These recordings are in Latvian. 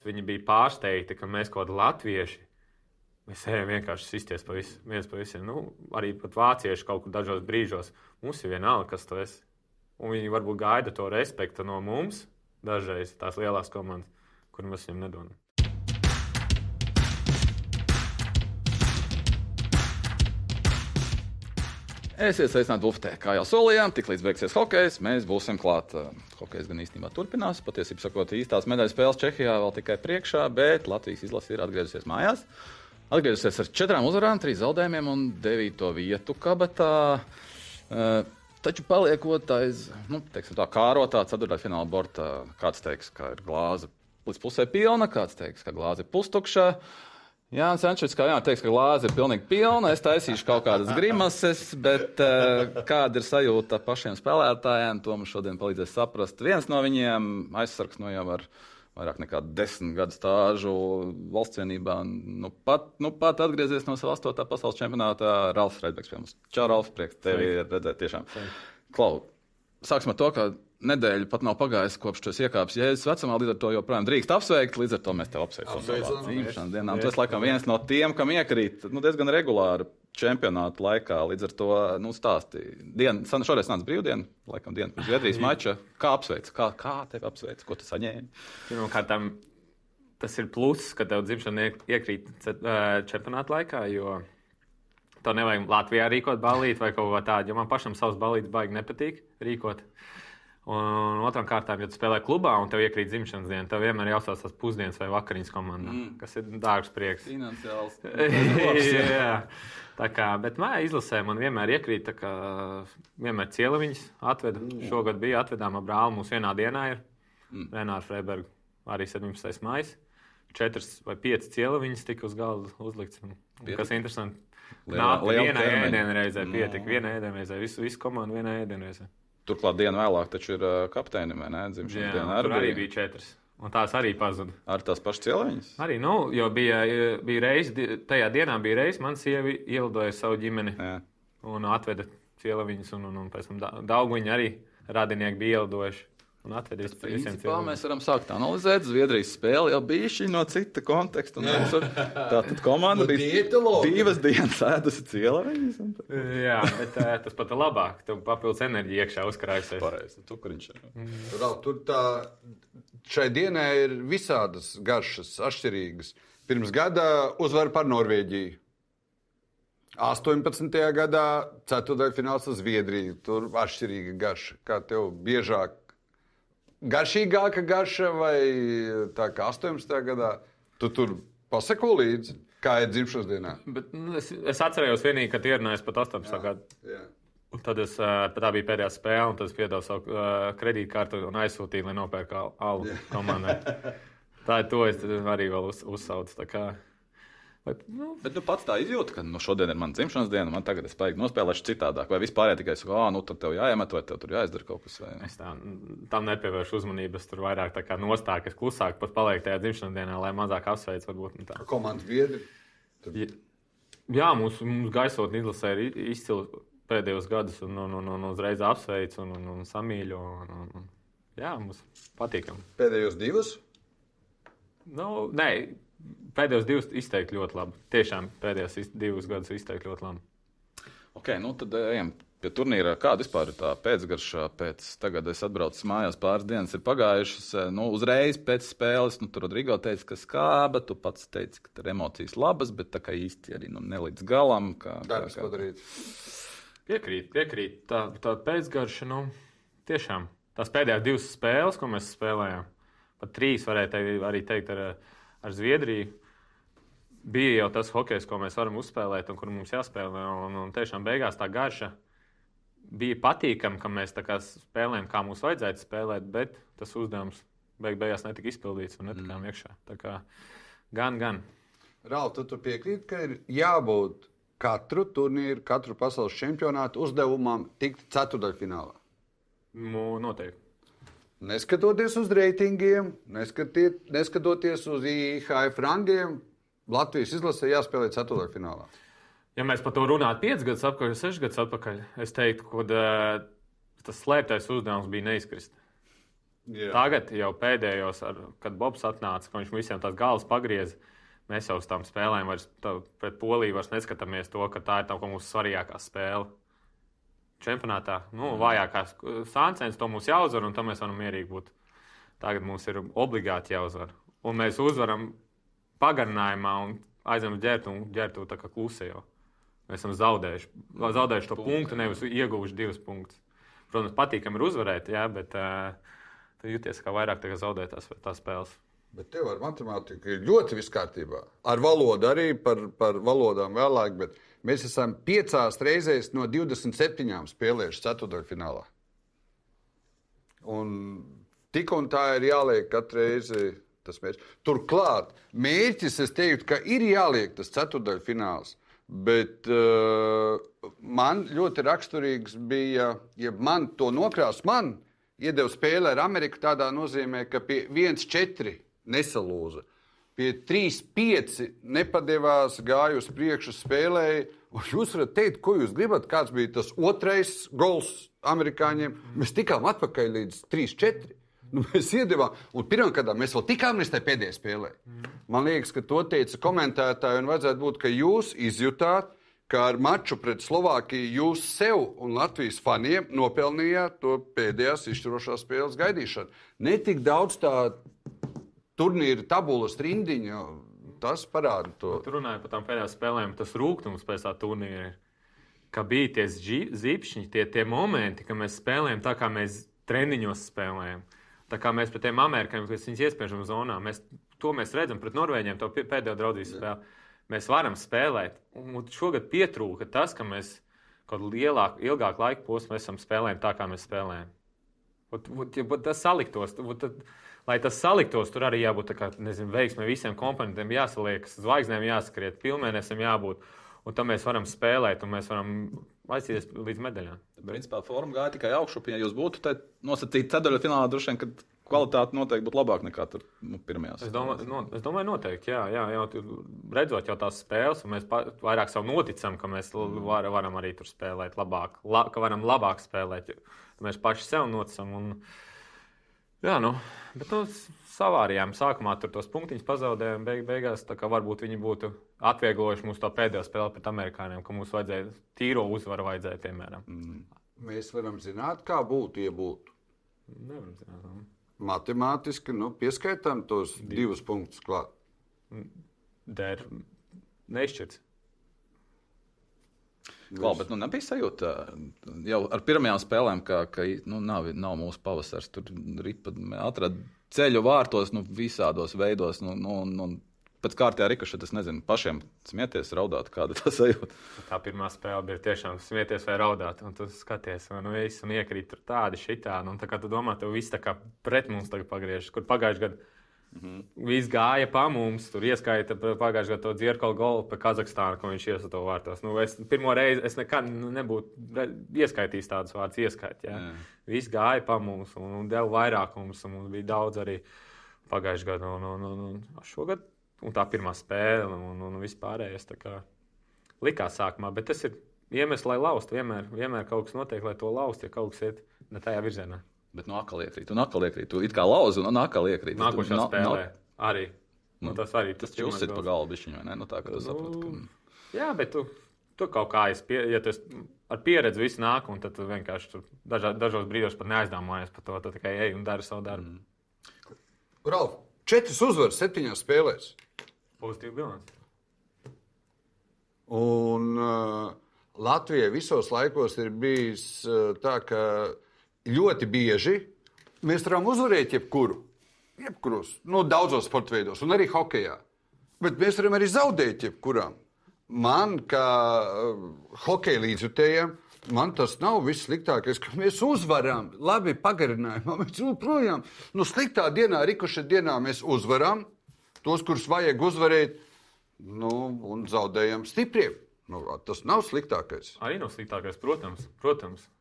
viņi bija pārsteigti, ka mēs kaut kādi latvieši, mēs ejam vienkārši sisties viens pa visiem. Nu, arī pat vācieši kaut kur dažos brīžos. Mums ir vienalga, kas tu esi. Un viņi varbūt gaida to respektu no mums, dažreiz tās lielās komandas, kur mēs viņam nedodam. Esiet sveicināti Buftē. Kā jau solījām, tik līdz beigsies hokejs, mēs būsim klāt. Hokejs gan īstenībā turpinās. Patiesībā sakot, īstās medaļu spēles Čehijā vēl tikai priekšā, bet Latvijas izlase ir atgriezusies mājās. Atgriezusies ar 4 uzvarām, 3 zaudējumiem un 9. vietu kabatā. Taču paliekot aiz, kārotā 4. fināla borta, kāds teiks, ka ir glāze līdz pusē pilna, kāds teiks, ka glāze ir pustukšā. Jānis Jančits, kā teiks, ka glāze ir pilnīgi pilna, es taisīšu kaut kādas grimases, bet kāda ir sajūta pašiem spēlētājiem, to mums šodien palīdzēs saprast. Viens no viņiem, aizsargs no jau ar vairāk nekā 10 gadu stāžu valsts vienībā, nu pat atgriezies no sava 8. pasaules čempionātā, Ralfs Reidbeks pie mums. Čau, Ralf, prieks tevi redzēt tiešām. Klau, sāksim ar to, ka nedēļa pat nav pagājusi, kopš tu esi iekāpis Jēzus vecumā, līdz ar to joprojām drīkst apsveikt, līdz ar to mēs tev apsveicam dzimšanas dienām. Tu esi laikam viens no tiem, kam iekrīt diezgan regulāri čempionāta laikā, līdz ar to stāsti. Šoreiz nāca brīvdiena, laikam diena pēc Zviedrijas mača. Kā apsveic? Kā tevi apsveic? Ko tu saņēmi? Pirmkārt, tas ir pluss, ka tev dzimšana iekrīt čempionāta laikā, jo tev nevajag Latvijā rīkot ballīti vai kaut ko tādu, jo man pašam savas ballītes baigi nepatīk rīkot. Un otrām kārtām, ja tu spēlē klubā un tev iekrīt dzimšanas diena, tev vienmēr jāuzsāc tās pusdienas vai vakariņas komandā, kas ir dārgs prieks. Finansiāls. Jā, tā kā, bet mājā izlasē man vienmēr iekrīt, tā kā vienmēr Cieleviņas atveda. Šogad bija atvedām ar brāli, mums vienā dienā ir Renāru Freibergu, arī 17. maijs. 4 vai 5 Cieleviņas tika uz galda uzlikts. Kas interesanti, vienā ēdienreizē pietika, vienā ēdienreizē, visu komandu vienā ēdienreizē. Turklāt dienu vēlāk taču ir kapteini, vai ne? Dzimšanas diena arī bija 4. Un tās arī pazuda. Ar tās pašas Cieleviņas? Arī, jo bija reize, tajā dienā bija reize, man sieva ielidoja savu ģimeni un atveda Cieleviņas, un pēc tam Daugviņi arī radinieki bija ielidojuši. Principā mēs varam sākt analizēt Zviedrijas spēli, jau bijuši no cita konteksta. Tātad komanda bija 2 dienas ēdusi Cieleviņas. Jā, bet tas pat ir labāk. Tev papildus enerģija iekšā uzkrājusies. Pareizi, tukuriņš. Tur šai dienai ir visādas garšas, atšķirīgas. Pirms gada uzvar par Norvēģiju. 18. gadā ceturtdaļfināls ar Zviedriju. Tur atšķirīga garša. Kā tev biežāk? Garšīgāka garša vai tā kā 18. gadā? Tu tur paseko līdzi, kā ir dzimšanas dienā? Bet, es atcerējos vienīgi, ka ierunājos pat 18. gadu. Jā. Tad tā bija pēdējā spēle, un tad es piedevu savu kredītkartu un aizsūtīju, lai nopērku alu komandai. Tā ir to, es arī vēl uzsaucu. Tā kā. Bet pats tā izjūta, ka šodien ir mana dzimšanas diena, man tagad es paigi nospēlēšu citādāk. Vai vispār tikai saka, tad tev jāiemet, vai tev tur jāizdara kaut kas? Vai... Es tam nepievēršu uzmanību. Es tur vairāk tā kā nostāk, es klusāk pat palieku tajā dzimšanas dienā, lai mazāk apsveic varbūt. Komandas biedri? Jā, mums gaisotni izlasē ir izcili pēdējos gadus un uzreiz apsveic un samīļo. Jā, mums patīkam. Pēdējos 2? Nē. Pēdējos 2 izteikti ļoti labi. Tiešām pēdējos 2 gadus izteikti ļoti labi. Ok, tad ejam pie turnīra. Kāda vispār ir tā pēcgarša? Tagad es atbraucu mājās, pāris dienas ir pagājušas. Uzreiz pēc spēles, tur Rodrigo teica, ka skāba, tu pats teici, ka tur emocijas labas, bet tā kā īsti arī ne līdz galam. Darbs padarīt. Piekrīt. Tā pēcgarša, tiešām. Tās pēdējās 2 spēles, ko mēs spēlējām, pat 3 varēja arī teikt ar Zviedriju, bija jau tas hokejs, ko mēs varam uzspēlēt un kur mums jāspēlē. Un tiešām beigās tā garša bija patīkama, ka mēs tā kā spēlējam, kā mums vajadzētu spēlēt, bet tas uzdevums beigās netika izpildīts un netikām iekšā. Tā kā gan. Ralf, tu piekrīti, ka ir jābūt katru turnīru, katru pasaules čempionātu uzdevumam tikt ceturtdaļfinālā? Noteikti. Neskatoties uz reitingiem, neskatoties uz IHF rangiem, Latvijas izlasē jāspēlē ceturtdaļfinālā. Ja mēs par to runātu 5 gadus atpakaļ, 6 gadus atpakaļ, es teiktu, ka tas slēptais uzdevums bija neizkrist. Jā. Tagad jau pēdējos, kad Bobs atnāca, ka viņš visiem tās galvas pagrieza, mēs jau uz tām spēlēm vairs pret Poliju vairs neskatāmies to, ka tā ir tā mūsu svarīgākā spēle. Čempionātā, vājākās Sāncens, to mums jāuzvar, un to mēs varam mierīgi būt. Tagad mums ir obligāti jāuzvar. Un mēs uzvaram pagarinājumā un aizem ģērtu tā kā klusējo. Mēs esam zaudējuši to punktu, nevis ieguvuši 2 punktus. Protams, patīkami ir uzvarēt, jā, bet tu jūties kā vairāk zaudēt tās spēles. Bet tev ar matemātiku ir ļoti viss kārtībā. Ar valodu arī par valodām vēlāk, bet mēs esam 5 reizēs no 27 spēlējuši ceturtdaļfinālā. Un tik un tā ir jāliek katru reizi tas mērķis. Turklāt mērķis, es teiktu, ka ir jāliek tas ceturtdaļfināls, bet man ļoti raksturīgs bija, ja man to nokrās, man iedeva spēle ar Ameriku tādā nozīmē, ka pie 1-4 nesalūza. Pie 3-5 nepadevās, gāja uz priekšu, spēlēja. Un jūs varat teikt, ko jūs gribat, kāds bija tas otrais gols amerikāņiem. Mēs tikām atpakaļ līdz 3-4. Mēs iedevām, un pirmkārt mēs vēl tikām līdz tai pēdējai spēlē. Man liekas, ka to teica komentētāji, un vajadzētu būt, ka jūs izjutāt, ka ar maču pret Slovākiju jūs sev un Latvijas faniem nopelnījāt to pēdējās izšķirošās spēles gaidīšanu. Ne tik daudz tā turnīra tabulas rindiņa, tas parāda to. Tu runāji par tām pēdējām spēlēm, tas rūgtums pēc tā turnīra ir, ka bija tie zipšņi, tie momenti, ka mēs spēlējam tā, kā mēs treniņos spēlējam. Tā kā mēs pret tiem amerikāņiem, kas viņus iespiežam zonā, mēs redzam pret Norvēģiem, to pēdējo draudzības spēli. Mēs varam spēlēt, un šogad pietrūka tas, ka mēs kaut ilgāku laiku posmu esam spēlējami tā, kā mēs spēlējam. Tas saliktos, lai tas saliktos, tur arī jābūt tā kā, veiksmē visiem komponentiem jāsaliekas, zvaigznēm jāskriet, pilnmēnesim jābūt, un tad mēs varam spēlēt, un mēs varam aizsīties līdz medaļām. Principā forma gāja tikai augšup, ja jūs būtu nosacīti ceturtdaļfinālā, droši vien, kad kvalitāte noteikti būtu labāka nekā tur pirmajās. Es domāju noteikti, jā, redzot jau tās spēles, un mēs vairāk savu noticam, ka mēs varam arī tur spēlēt labāk, ka varam labāk spēlēt, mēs paši sev noticam, un jā, bet savārījām sākumā tur tos punktiņus pazaudējām, beigās, tā kā varbūt viņi būtu atvieglojuši mūsu to pēdējo spēli pret amerikāņiem, ka mums vajadzēja tīro uzvaru vajadzēja, piemēram. Mēs varam zināt, kā būtu, ja būtu. Nevaram zināt. Matemātiski, pieskaitām tos 2 punktus klāt. Der neizšķirts. Bet nebija sajūta jau ar pirmajām spēlēm, ka nav mūsu pavasars. Tur ripa atrada ceļu vārtos, visādos veidos. Pēc kārtējā rikošeta, es nezinu, pašiem smieties, raudāt, kāda tā sajūta. Tā pirmā spēle bija tiešām smieties vai raudāt, un tu skaties, viss un iekrīt tur tādi šitādi, un tā kā tu domā, tev viss tā kā pret mums tagad pagriežas, kur pagājuši gadu viss gāja pa mums, tur ieskaita pagājuši gadu to Dzierkalu golu pa Kazahstānu, ko viņš iesa to vārtos. Pirmo reizi es nekad nebūtu ieskaitījis tādus vārdus ieskait, jā. Viss gāja pa mums, un deva vairākums, un mums bija daudz arī pagājuši gadu, un šogad. Un tā pirmā spēle, un vispārējais tā kā likās sākumā. Bet tas ir iemesls, lai laustu. Vienmēr kaut kas notiek, lai to laustu, ja kaut kas iet ne tajā virzienā. Bet atkal iekrīt. Tu it kā lauzi un atkal iekrīt. Nākošā spēlē arī. Tas arī. Tas uzsit pa galvu bišķiņu, vai ne? Tā kā tu saprati, ka... Jā, bet tu kaut kā, ja tu ar pieredzi visu nāk, un tad tu vienkārši dažos brīdos pat neaizdomājies par to, tad tikai ej un dari savu darbu. Ralf, 4 uzvaras 7 spēlēs. Pozitīva bilance. Un Latvijai visos laikos ir bijis tā, ka ļoti bieži mēs varam uzvarēt jebkuros, daudzos sporta veidos, un arī hokejā. Bet mēs varam arī zaudēt jebkuram. Man, kā hokeja līdzjutējiem, man tas nav viss sliktākais, ka mēs uzvaram. Labi, pagarinājumā mēs joprojām. Sliktā dienā, rikošet dienā mēs uzvaram. Tos, kurus vajag uzvarēt, un zaudējam stipriem. Tas nav sliktākais. Arī nav sliktākais, protams.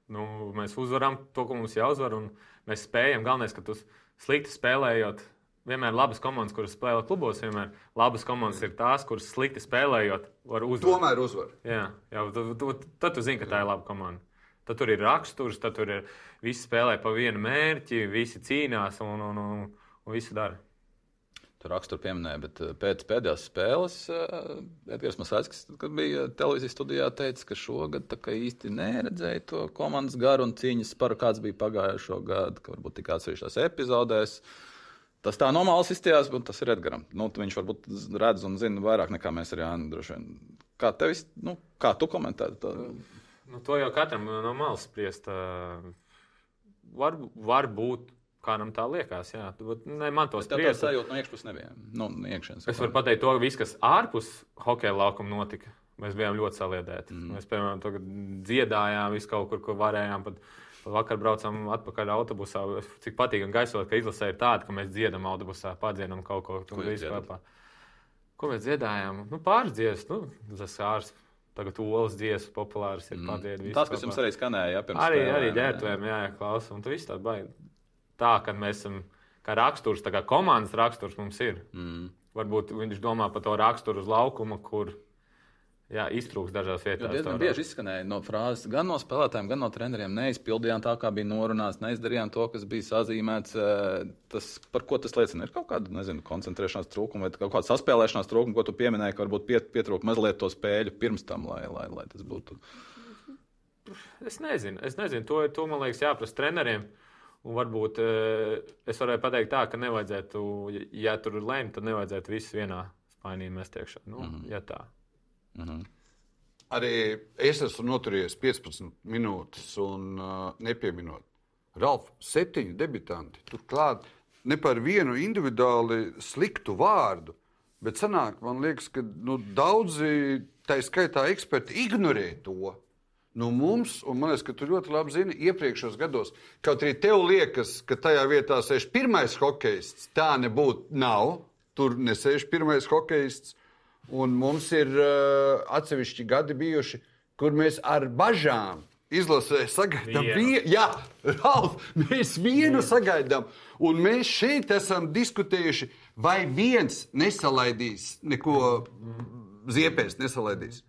Mēs uzvaram to, ko mums jāuzvar, un mēs spējam. Galvenais, ka tu slikti spēlējot, vienmēr labas komandas, kuras spēlē klubos, vienmēr labas komandas ir tās, kuras slikti spēlējot, var uzvarēt. Tomēr uzvar. Jā, tad tu zini, ka tā ir laba komanda. Tad tur ir raksturs, tad tur ir visi spēlē pa vienu mērķi, visi cīnās un visi dara. Tu raksturu pieminēji, bet pēc pēdējās spēles Edgars Masāļskis, kad bija televīzijas studijā, teica, ka šogad tā kā īsti neredzēja to komandas garu un cīņas par kāds bija pagājušo gadu, ka varbūt tik atsevišķās epizodēs. Tas tā normāls izstījās, bet tas ir Edgaram. Viņš varbūt redz un zina vairāk nekā mēs ar Jāni droši vien. Kā tu komentēji to? To jau katram no malas spriest. Var būt. Kādam tā liekas, jā. Ne, man to spriest. Tā sajūta no iekšpus nebija. Iekšienes. Es varu pateikt to, viss, kas ārpus hokeja laukuma notika. Mēs bijām ļoti saliedēti. Mēs, piemēram, dziedājām visu kaut kur varējām. Pat vakar braucām atpakaļ autobusā. Cik patīkami gaisot, ka izlasē ir tāda, ka mēs dziedam autobusā, padziedam kaut ko. Ko mēs dziedājām? Pāris dziesmas, Zasārs. Tagad olas dziesmas populāras ir padzied. Tas, kas jums arī skanēja, jā, pirms spēlēm. Arī ģērbtuvēm, jāklausa. Un tu viss tāds baigi. Tā, kad mēs esam kā raksturs, tā kā komandas raksturs mums ir. Varbūt viņš domā par to raksturu uz laukuma, kur iztrūks dažās vietās. Diezgan bieži izskanēja no frāzes gan no spēlētājiem, gan no treneriem. Neizpildījām tā, kā bija norunāts, neizdarījām to, kas bija sazīmēts. Tas, par ko tas liecina? Ir kaut kāda, koncentrēšanās trūkuma vai kaut kāda saspēlēšanās trūkuma, ko tu pieminēji, ka varbūt pietrūk mazliet to spēļu pirms tam, lai tas būtu. Es nezinu. To man liekas jāprasa treneriem. Un varbūt es varēju pateikt tā, ka nevajadzētu, ja tur ir lēma, tad nevajadzētu visu vienā spainī mest iekšā. Ja tā. Arī es esmu noturējies 15 minūtes un nepieminot. Ralf, 7 debitanti. Turklāt ne par vienu individuāli sliktu vārdu, bet sanāk, man liekas, ka daudzi, tā skaitā eksperti, ignorē to. Mums, un man liekas, ka tu ļoti labi zini, iepriekšos gados, kaut arī tev liekas, ka tajā vietā sēž pirmais hokejists, tā nebūtu nav, tur nesēž pirmais hokejists, un mums ir atsevišķi gadi bijuši, kur mēs ar bažām izlasē sagaidām vienu. Jā, Ralf, mēs vienu sagaidām, un mēs šeit esam diskutējuši, vai viens nesalaidīs, neko ziepēs nesalaidīs.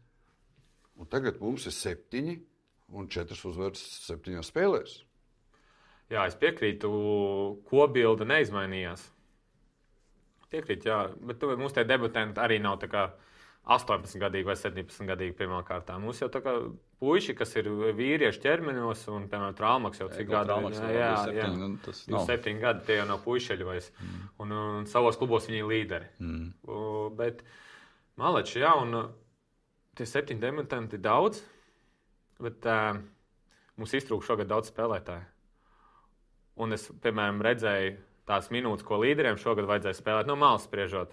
Un tagad mums ir 7 un 4 uzvaras 7 spēlēs. Jā, es piekrītu, kopbilde neizmainījās. Piekrītu, jā, bet mums tie debutanti arī nav tā kā 18 gadīgi vai 17 gadīgi pirmā kārtā. Mums jau tā kā puiši, kas ir vīriešu ķermeņos, un, piemēram, Trālmaks jau cik gadu. Jā, 7 gadi, tie jau nav puišeļi vairs. Un savos klubos viņi ir līderi. Bet Maleči, jā, un tie 7 debutanti ir daudz, bet mums iztrūk šogad daudz spēlētāju. Un es, piemēram, redzēju tās minūtes, ko līderiem šogad vajadzēja spēlēt no malas spriežot.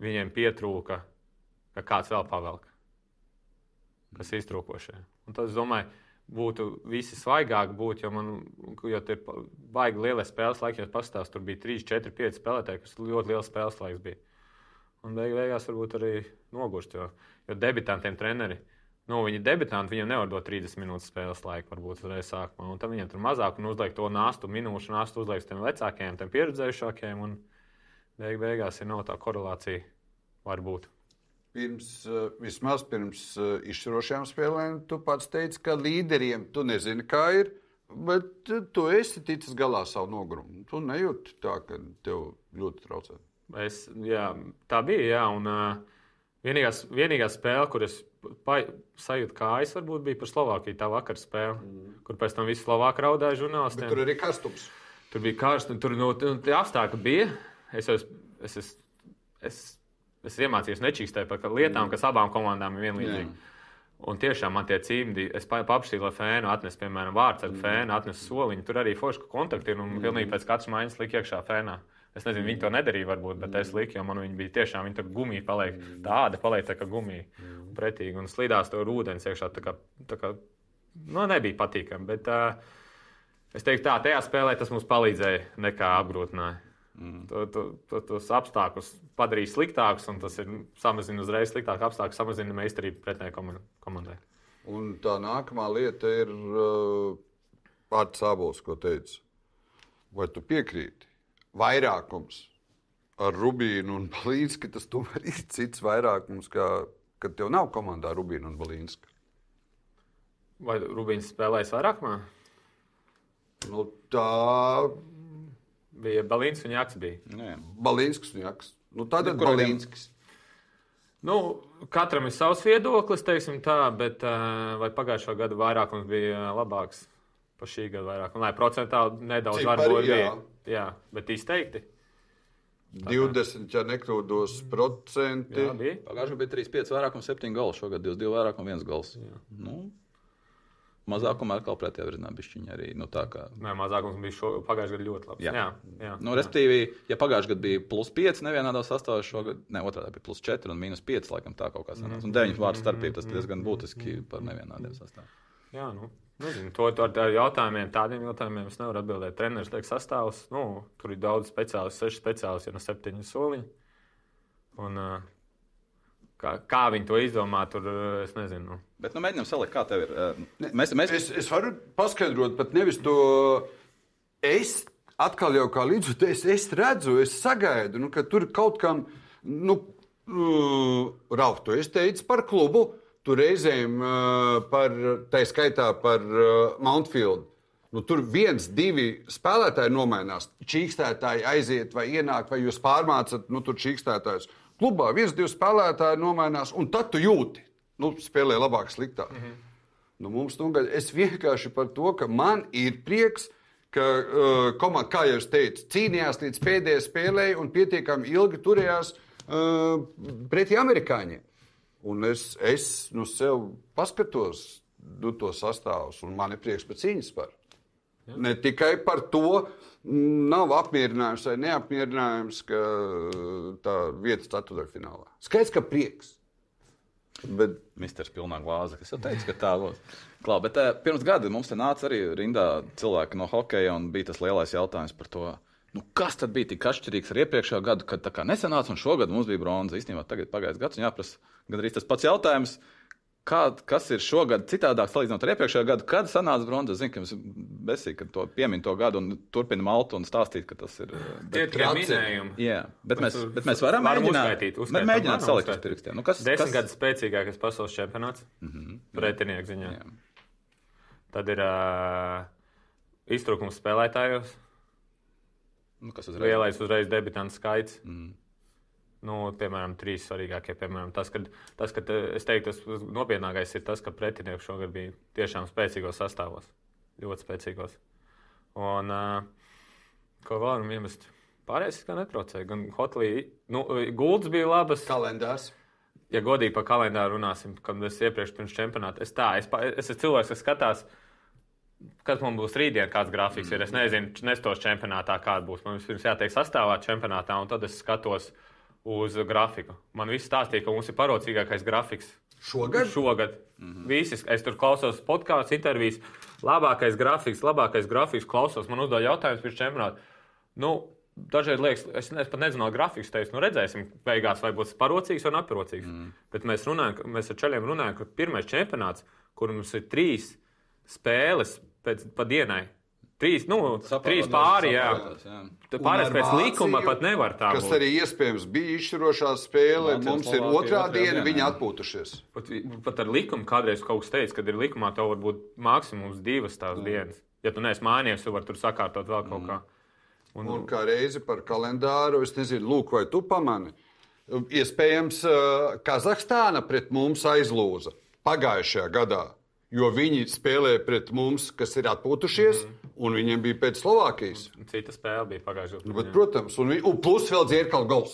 Viņiem pietrūka, ka kāds vēl pavelk, kas iztrūkošie. Un tad es domāju, būtu visi svaigāk būt, jo tur ir baigi lielie spēles laiki, ja pastāst, tur bija 3, 4, 5 spēlētāji, kas ļoti liels spēles laiks bija. Un beigās varbūt arī nogurst, jo debitantiem treneri, viņi debitanti, viņiem nevar dot 30 minūtes spēles laiku, varbūt uzreiz sākumā, un tam viņiem tur mazāk, un uzliek to minūšu nastu uzliek tiem vecākajiem, tiem pieredzējušākajiem, un beigās ir nav tā korelācija, varbūt. Vismaz pirms izšķirošajām spēlēm tu pats teici, ka līderiem tu nezini, kā ir, bet tu esi ticis galā savu nogurumu. Tu nejūti tā, ka tev ļoti traucē. Tā bija, jā, un vienīgā spēle, kur es sajūtu kājas, varbūt bija par Slovākiju, tā vakar spēle, kur pēc tam visi Slovāki raudāja žurnālistiem. Bet tur arī karstums. Tur bija karstums, tur tie apstākļi bija. Es iemācījos nečīkstēt par lietām, kas abām komandām ir vienlīdzīgi. Un tiešām man tie cimdi, es paprasīju, lai fēnu atnes, piemēram, vārds ar fēnu, atnes soliņu, tur arī forši kontakti ir, un pilnīgi pēc katras maiņas lika iekšā fēnā. Es nezinu, viņi to nedarīja, varbūt, bet es liku, jo man viņi bija tiešām, viņi tur gumija paliek, tāda paliek tā kā gumija pretīgi, un slidās to ūdens iekšā, tā kā nebija patīkami, bet es teiktu tā, tajā spēlē tas mums palīdzēja, nekā apgrūtināja. Tos apstākļus padarīja sliktākus, un tas ir samazina uzreiz sliktāku apstākļu, samazina meistarību pretējai komandai. Un tā nākamā lieta ir Ārts Ābols, ko teica. Vai tu piekrīti? Vairākums ar Rubīnu un Balīnsku, tas tomēr ir cits vairākums, kad tev nav komandā Rubīna un Balīnska. Vai Rubīns spēlējis vairākumā? Nu, tā Bija Balīns un Jaks bija. Balīnskis un Jaks. Nu, tad ir Balīnskis. Nu, katram ir savs viedoklis, teiksim tā, bet vai pagājušā gada vairākums bija labāks par šī gada vairākumu? Lai procentāli nedaudz varbūt bija. Jā, bet izteikti. 20, ja nekļūdos, procenti. Jā, bija. Pagājušajā bija 3-5 vairāk un 7 gols. Šogad 22 vairāk un 1 gols. Nu, mazākumā atkal pretējā virzienā bišķiņa arī. Nu, tā kā... Nē, mazākums bija pagājušajā gadā ļoti labs. Jā. Nu, respektīvi, ja pagājušajā gadā bija +5 nevienādā sastāvā, šogad, ne, otrādā bija +4 un -5, laikam tā kaut kā sanās. Un 9 vārdu starpība, tas diezgan būtiski par nevienādiem sastāviem. Jā, nu. Nezinu, to ar jautājumiem, tādiem jautājumiem es nevaru atbildēt. Treneris teiks sastāvs, nu, tur ir daudz speciālistu, 6 speciālisti, ja no 7 soliņi. Un kā viņi to izdomā, tur es nezinu. Bet, nu, mēģinām salikt, kā tev ir. Es varu paskaidrot, pat nevis to es atkal jau kā līdzjutējs, es redzu, es sagaidu, nu, ka tur kaut kam, nu, Ralf, tu esi teicis par klubu, tur reizēm tā skaitā par Mountfield. Nu, tur 1-2 spēlētāji nomainās. Čīkstētāji aiziet vai ienāk, vai jūs pārmācat, nu, tur čīkstētājus. Klubā 1-2 spēlētāji nomainās, un tad tu jūti, nu, spēlē labāk, sliktāk. Nu, mums tagad, es vienkārši par to, ka man ir prieks, ka komanda, kā jau es teicu, cīnījās līdz pēdējai spēlei un pietiekami ilgi turējās pretī amerikāņiem. Un es nu sev paskatos to sastāvus, un man ir prieks par cīņas par. Ja. Ne tikai par to, nav apmierinājums vai neapmierinājums, ka tā vieta ceturtdaļfinālā. Skaidrs, ka prieks. Bet Misters pilnā glāze, kas jau teica, ka tā būs. Klā, bet pirms gada mums te nāca arī rindā cilvēki no hokeja, un bija tas lielais jautājums par to, nu, kas tad bija tik atšķirīgs ar iepriekšējo gadu, kad tā kā nesanāca, un šogad mums bija bronza. Īstenībā tagad pagājis gads, un jāprasa gandrīz tas pats jautājums, kas ir šogad citādāk salīdzinot ar iepriekšējo gadu, kad sanāca bronza. Es zinu, ka jums besīgi, ka to piemin to gadu un turpina maltu un stāstīt, ka tas ir... Tie ir minējumi. Jā, bet mēs varam mēģināt salikt uz pirkstiem. Nu, 10 gadu spēcīgākais pasaules čempionāts, pretinieku ziņā. Jā. Tad ir iztrūkums spēlētājos. Nu, lielais uzreiz debitantu skaits. Nu, piemēram, 3 svarīgākie. Piemēram, tas, ka es teiktu, tas nopietnākais ir tas, ka pretinieki šogad bija tiešām spēcīgos sastāvos. Ļoti spēcīgos. Un ko vēl varam iemest? Pārējais kā netraucēja. Gan hotelī, nu, gultas bija labas. Kalendārs. Ja godīgi par kalendāru runāsim, kad es iepriekš pirms čempionāta, es esmu cilvēks, kas skatās, kad man būs rītdien kāds grafiks, ir. Es nezinu, nestos čempionātā kāda būs. Man vispirms jātiek sastāvā čempionātā, un tad es skatos uz grafiku. Man viss stāstīja, ka mums ir parocīgākais grafiks. Šogad. Visi, es tur klausos podkāstus, intervijas. Labākais grafiks klausos. Man uzdod jautājums pirms čempionāta. Nu, dažreiz liekas, es pat nezinu no grafikas teicu, nu redzēsim beigās, vai būs parocīgs vai neparocīgs. Bet mēs ar čaļiem runājam, ka pirmais čempionāts, kur mums ir 3 spēles pa dienai. 3 pāri, jā. Pārējais pēc likuma pat nevar tā būt. Kas arī iespējams bija izšķirošā spēle. Mums ir otrā diena, viņi atpūtušies. Pat ar likumu kādreiz kaut kas teica, kad ir likumā, tev var būt maksimums 2 tās dienas. Ja tu neesi mājnieks, tu vari tur sakārtot vēl kaut kā. Un kā reizi par kalendāru, es nezinu, lūk, vai tu pamani. Iespējams, Kazahstāna pret mums aizlūza pagājušajā gadā. Jo viņi spēlē pret mums, kas ir atpūtušies, un viņiem bija pēc Slovākijas. Cita spēle bija pagājušajā gadā. Protams, un plus vēl dzērkal gols.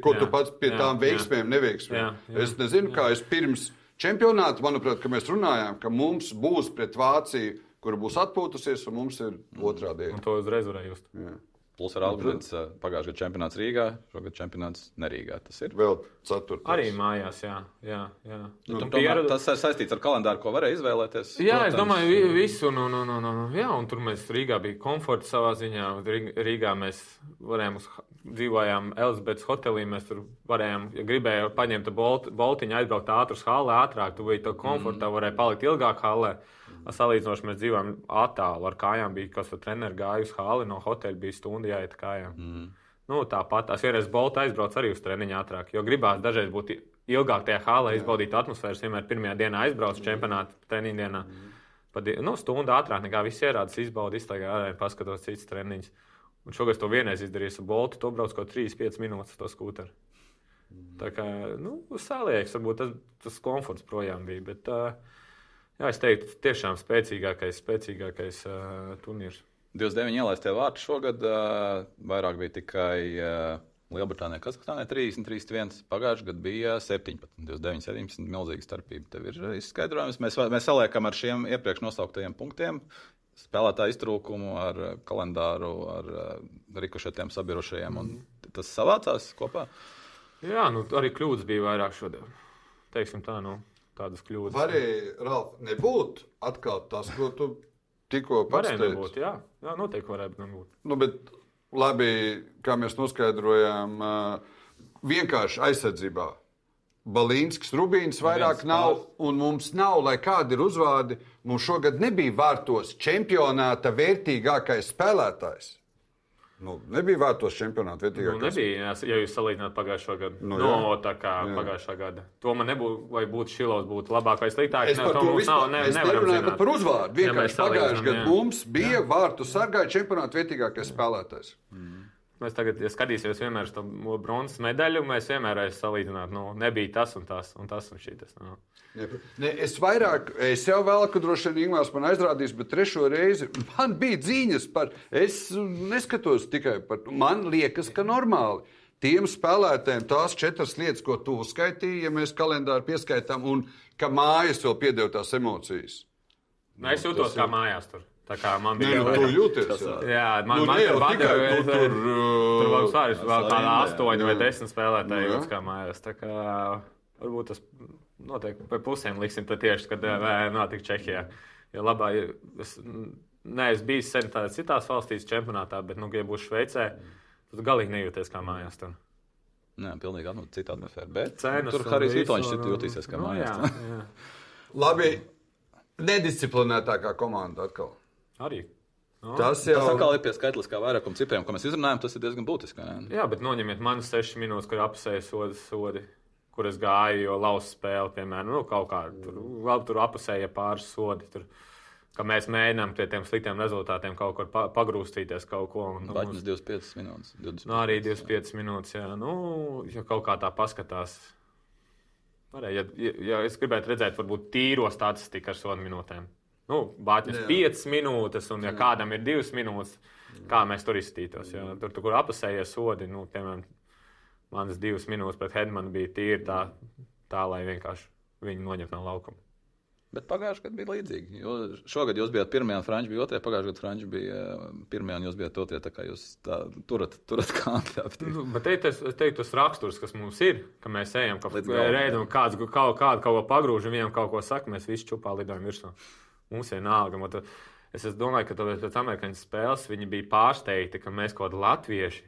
Ko tu pats pie tām veiksmēm, neveiksmēm. Es nezinu, kā es pirms čempionāta, manuprāt, ka mēs runājām, ka mums būs pret Vāciju, kura būs atpūtusies, un mums ir otrā diena. Un to uzreiz varēja just. Plus ar arguments pagājušajā gadā čempionāts Rīgā, šogad čempionāts nerīgā. Tas ir vēl 4. Arī mājās, jā. Tas saistīts ar kalendāru, ko varēja izvēlēties. Jā, protams. Es domāju, visu. Jā, un tur mēs Rīgā bija komforts savā ziņā. Rīgā mēs dzīvojām Elizabetes hotelī. Mēs tur varējām, ja gribēja paņemt boltiņu, aizbraukt ātrus hallē, ātrāk. Tu biji to komfortā, varēja palikt ilgāk hallē. Salīdzinoši mēs dzīvojam attālu ar kājām. Bija, kas ar treneru gāja uz halli no hoteļa, bija stunda jāiet kājām. tāpat tās vienreiz Bolta aizbrauc arī uz treniņu ātrāk, jo gribās dažreiz būt ilgāk tajā hālē, izbaudīt atmosfēras. Vienmēr pirmajā dienā aizbrauc čempionāta treniņu dienā. Stundu ātrāk nekā visi ierādas izbauda, iztaigā ārā, paskatos citas treniņus. Un šogad to vienreiz izdarījis ar Boltu, to brauc kaut 3-5 minūtes to skūteru. Tā kā, sālieks, varbūt tas komforts projām bija, bet, es teiktu, tiešām spēcīgākais turnīrs. 29 ielaistie vārti šogad, vairāk bija tikai Lielbritānijā, Kazahstānā 33-1, pagājušajā gadā bija 17, 29-17, milzīga starpība. Tev ir izskaidrojums. Mēs saliekam ar šiem iepriekš nosauktajiem punktiem, spēlētāju iztrūkumu, ar kalendāru, ar rikošetiem sabirušajiem, un tas savācās kopā? Jā, arī kļūdas bija vairāk šodien. Teiksim tā, tādas kļūdas. Varēja, Ralf, nebūt atkal tas, ko tu tikko pats teici? Varēja nebūt, jā. Jā, noteikti varēja nebūt. Bet labi, kā mēs noskaidrojām, vienkārši aizsardzībā. Balīnskis, Rubīns vairāk nav, un mums nav, lai kādi ir uzvārdi. Mums šogad nebija vārtos čempionāta vērtīgākais spēlētājs. Nebija vārtos čempionāta vērtīgākais. Nebija, ja jūs salīdzināt pagājušā gada. Tā kā pagājušā gada. To man nebūtu, vai būtu Šilovs būtu labāk vai sliktāk. Es par to vispār nerunāju par uzvārdu. Vienkārši pagājušā gada mums bija vārtu sargāja čempionāta vērtīgākais spēlētājs. Mēs tagad, ja skatīsimies vienmēr uz to bronzas medaļu, mēs vienmēr salīdzināt, nebija tas un tas un tas un šitas. Es jau vēl, ka droši vien Ingmārs man aizrādīs, bet trešo reizi man bija dzīņas par, es neskatos tikai par, man liekas, ka normāli. Tiem spēlētājiem tās 4 lietas, ko tu uzskaitīji, ja mēs kalendāru pieskaitām, un ka mājas vēl piedeva tās emocijas. Es jūtos kā mājās tur. Tā kā man bija tu jūties, jā, man tur vēl kādā 8 vai 10 spēlētāji jūtas kā mājās. Tā kā varbūt tas noteikti par pusēm liksim tieši, kad notika Čehijā. Jo labā, es biju sen citās valstīs čempionātā, bet, ja būs Šveicē, tad galīgi nejūties kā mājās tur. Nē, pilnīgi cita atmosfēra, bet cenas tur Harijs Vitoņš jutīsies kā mājās. Jā. Labi, nedisciplinētākā komanda atkal. Arī. Tas jau atkal ir pie skaitliskā vairākuma cipriem, ko mēs izrunājam, tas ir diezgan būtiski. Ne? Jā, bet noņemiet manas 6 minūtes, kur apsēja sodi, kur es gāju, jo lausa spēle, piemēram, kaut kā tur apsēja pāris sodi. Tur, ka mēs mēģinām pie tiem sliktiem rezultātiem kaut kur pagrūstīties kaut ko. Baķis 25 minūtes. 25 arī 25 minūtes, jā. Ja kaut kā tā paskatās. Ja es gribētu redzēt, varbūt tīro statistiku ar sodu minūtēm. Bāķis 5 minūtes, un ja kādam ir 2 minūtes, kā mēs tur izskatītos. Tur, kur apasējies sodi, piemēram, manas 2 minūtes pret Hedmanu bija tīri tā, lai vienkārši viņu noņemt no laukuma. Bet pagājušajā gadā bija līdzīgi. Šogad jūs bijāt pirmajā, un Franči bija otrajā. Pagājušajā gadā Franči bija pirmajā, un jūs bijāt otrajā. Tā kā jūs turat kāntā. Bet es teiktu, tas raksturs, kas mums ir, ka mēs ejam, ka reidam kāds kaut ko pagrūž, un viņam kaut ko saka, mēs visi čupā lidojam virsū. Mums vienalga. Es domāju, ka pēc amerikāņu spēles viņi bija pārsteigti, ka mēs kaut kādi latvieši,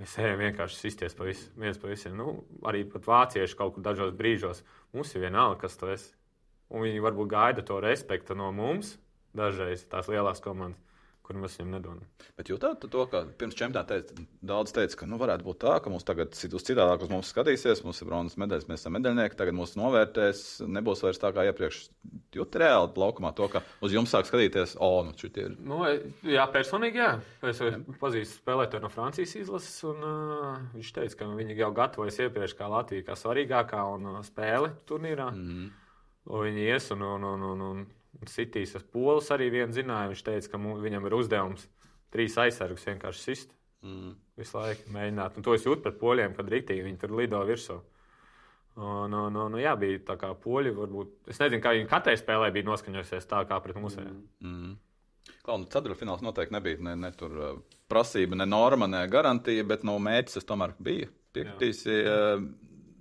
mēs ejam vienkārši sisties viens pa visiem. Arī pat vācieši kaut kur dažos brīžos. Mums ir vienalga, kas tu esi. Un viņi varbūt gaida to respektu no mums, dažreiz tās lielās komandas, kur mēs viņiem nedodam. Bet jūtāt to, ka pirms čempionāta daudz teica, ka varētu būt tā, ka mums tagad uz citādāk uz mums skatīsies, mums ir bronzas medaļas, mēs esam medaļnieki, tagad mūs novērtēs, nebūs vairs tā kā iepriekš. Jūt reāli laukumā to, ka uz jums sāk skatīties, šitie ir. Jā, personīgi, jā. Es pazīstu spēlētāju no Francijas izlases, un viņš teica, ka viņi jau gatavojas iepriekš kā Latvija, kā svarīgākā un spēle turnīrā. Viņi ies un sitīs. Polis arī vienu zināja. Viņš teica, ka viņam ir uzdevums 3 aizsargus vienkārši sist. Visu laiku mēģināt. Un to es jūtu pret poļiem, kad ritīgi viņi tur lido virsū. Jā, bija tā kā poļi. Varbūt, es nezinu, kā viņi katrai spēlē bija noskaņojusies tā kā pret mums. Ceturtfināls noteikti nebija ne tur prasība, ne norma, ne garantija, bet mērķis tomēr bija. Piekritīs.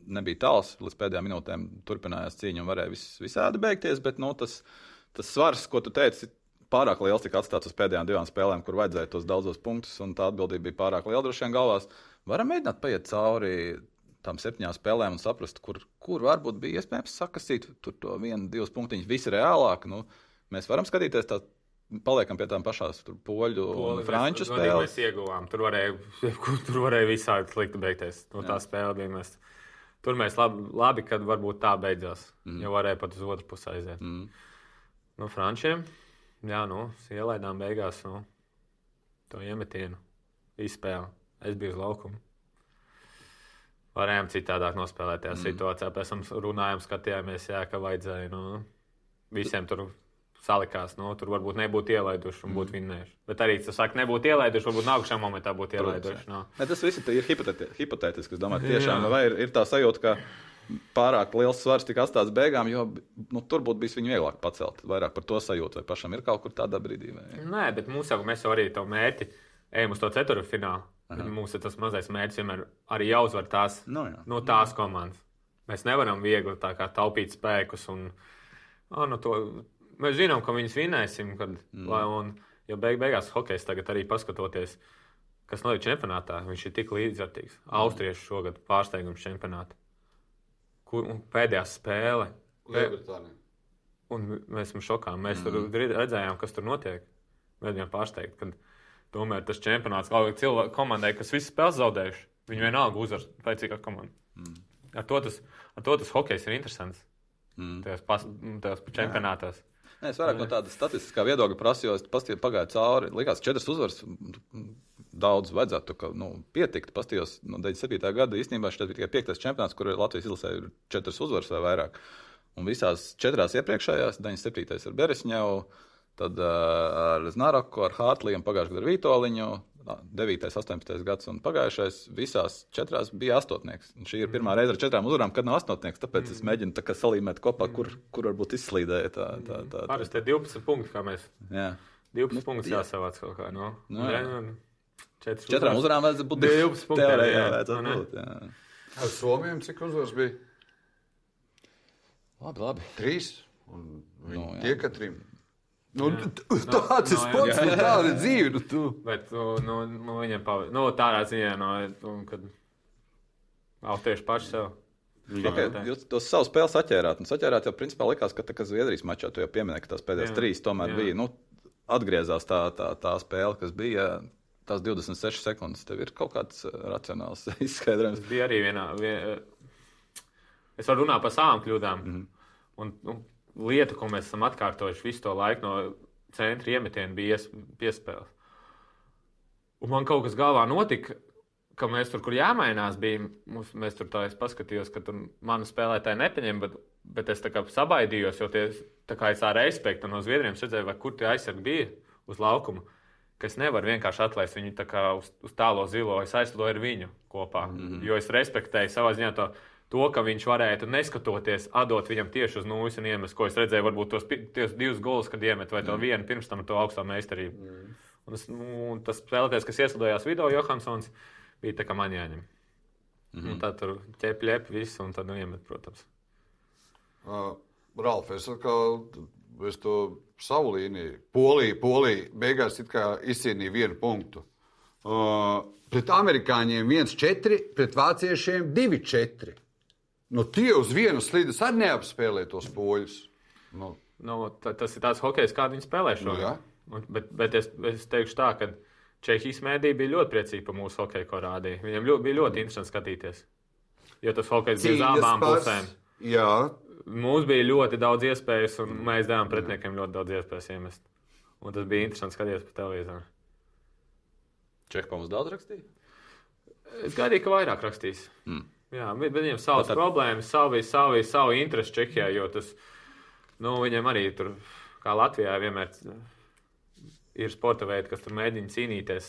Nebija tāls, līdz pēdējām minūtēm turpinājās cīņa un varēja visādi beigties, bet tas svars, ko tu teici, pārāk liels tika atstāts uz pēdējām 2 spēlēm, kur vajadzēja tos daudzos punktus, un tā atbildība bija pārāk liela droši vien galvās. Varam mēģināt paiet cauri tām 7 spēlēm un saprast, kur varbūt bija iespējams sakasīt tur to 1-2 punktiņus, visi reālāk. Mēs varam skatīties tā paliekam pie tām pašās poļu un franču spēles. Mēs ieguvām. Tur varēja visādi slikti beigties. Tā spēle bija tur mēs labi, kad varbūt tā beidzās. Jo varēja pat uz otru pusi aiziet. No frančiem, ielaidām beigās to iemetienu. Izspēle. Es biju uz laukumu. Varējām citādāk nospēlēt tajā situācijā. Pēc tam runājām, skatījāmies, ka vajadzēja. Visiem tur salikās. Tur varbūt nebūtu ielaiduši un būtu vinnējuši. Bet arī, tas saka, nebūtu ielaiduši, varbūt nākušajā momentā būtu ielaiduši. Tas viss ir hipotētiski. Es domāju, tiešām vai ir tā sajūta, ka pārāk liels svars tika atstāts beigām, jo tur būtu bijis viņu vieglāk pacelt. Vairāk par to sajūtu, vai pašam ir kaut kur tādā brīdī. Vai... Nē, bet mēs jau arī to mērķi ejam uz to ceturtfinālu. Mums ir tas mazais mērķis vienmēr arī jāuzvar tās komandas. Mēs nevaram viegli tā kā taupīt spēkus un mēs zinām, ka viņus vinnēsim, jo beigās hokejs tagad arī paskatoties, kas notiek čempionātā, viņš ir tik līdzvērtīgs. Austrieši šogad pārsteigums čempionātā. Pēdējā spēle. Lielbritānija. Un mēs esam šokā. Mēs tur redzējām, kas tur notiek. Mēs bijām pārsteigti, ka tomēr tas čempionāts cilvēku komandai, kas visas spēles zaudējuši, viņi vienalga uzvar spēcīgā komanda. Ar to tas hokejs ir interesants. Tajās čempionātās. Nē, es vairāk no tāda statistiskā viedokļa prasu, jo es pagāju cauri. Likās, 4 uzvaras daudz vajadzētu pietikt. Pastījos no 97. gada īstenībā šeit bija tikai 5. čempionāts, kur Latvijas izlasē ir 4 uzvaras vai vairāk. Un visās 4 iepriekšējās, 97. ar Beresņevu, tad ar Znaroku, ar Hārtliju un pagājušajā gadā ar Vītoliņu, 9. 18. gads un pagājušais visās 4 bija 8. Un šī ir pirmā reize ar 4 uzvarām, kad nav 8. Tāpēc es mēģinu tā kā salīmēt kopā, kur varbūt izslīdēja tā. Parasti 12 punkti, kā mēs. Jā. 12 punktus jāsavāc kaut kā, 4 uzvarām vajadzētu būt 12 punkti. Teorijā vajadzētu būt, jā. Ar Somijam cik uzvaras bija? Labi. 3. Un viņi tiek ar 3. Tāds ir sports, tāda dzīve. Bet viņiem tādā ziņā, kad austrieši paši sev. Jūs tos savu spēli saķērāt. Saķērāt jau principā likās, ka Zviedrijas mačā tu jau pieminēji, ka tās pēdējās 3 tomēr bija. Atgriezās tā spēle, kas bija tās 26 sekundes. Tev ir kaut kāds racionāls izskaidrojums. Tas bija arī es varu runāt par savām kļūdām. Un lieta, ko mēs esam atkārtojuši visu to laiku no centra iemetiena, bija piespēles. Un man kaut kas galvā notika, ka mēs tur, kur jāmainās, mēs tur tā es paskatījos, ka tur manu spēlētāju nepaņem, bet es tā kā sabaidījos, jo tā kā es tā respektu no Zviedriem redzēju, kur tie aizsargi bija uz laukuma, ka es nevaru vienkārši atlaist viņu tā kā uz tālo zilo, es aizlidoju ar viņu kopā, jo es respektēju savā ziņā to, ka viņš varētu neskatoties, atdot viņam tieši uz nulles un iemest, ko es redzēju, varbūt tos 2 golus, kad iemet, vai to vienu pirms tam to augstā meistarību. Un tas spēlētājs, kas ieslidojās vidū, Johansons, bija tā kā man jāņem. Un tad tur ķep visu, un tad iemet, protams. Ralf, es to savu līniju. Polija beigās it kā izcīnīja 1 punktu. Pret amerikāņiem 1-4, pret vāciešiem 2-4. Tie uz vienas slīdes arī neapspēlē tos poļus. Tas ir tāds hokejs, kādu viņi spēlē šogad. Bet es teikšu tā, ka Čehijas mēdī bija ļoti priecīgi par mūsu hokeju, ko rādīja. Viņiem bija ļoti interesanti skatīties. Jo tas hokejs bija uz abām pusēm. Jā. Mums bija ļoti daudz iespējas, un mēs devām pretiniekiem ļoti daudz iespējas iemest. Un tas bija interesanti skatīties pa televizoru. Čehi mums daudz rakstīja? Es gaidīju, ka vairāk rakstīs. Jā, bet viņiem savas problēmas, savu interesi Čehijā, jo tas, viņiem arī tur, kā Latvijā, vienmēr ir sporta veidi, kas tur mēģina cīnīties,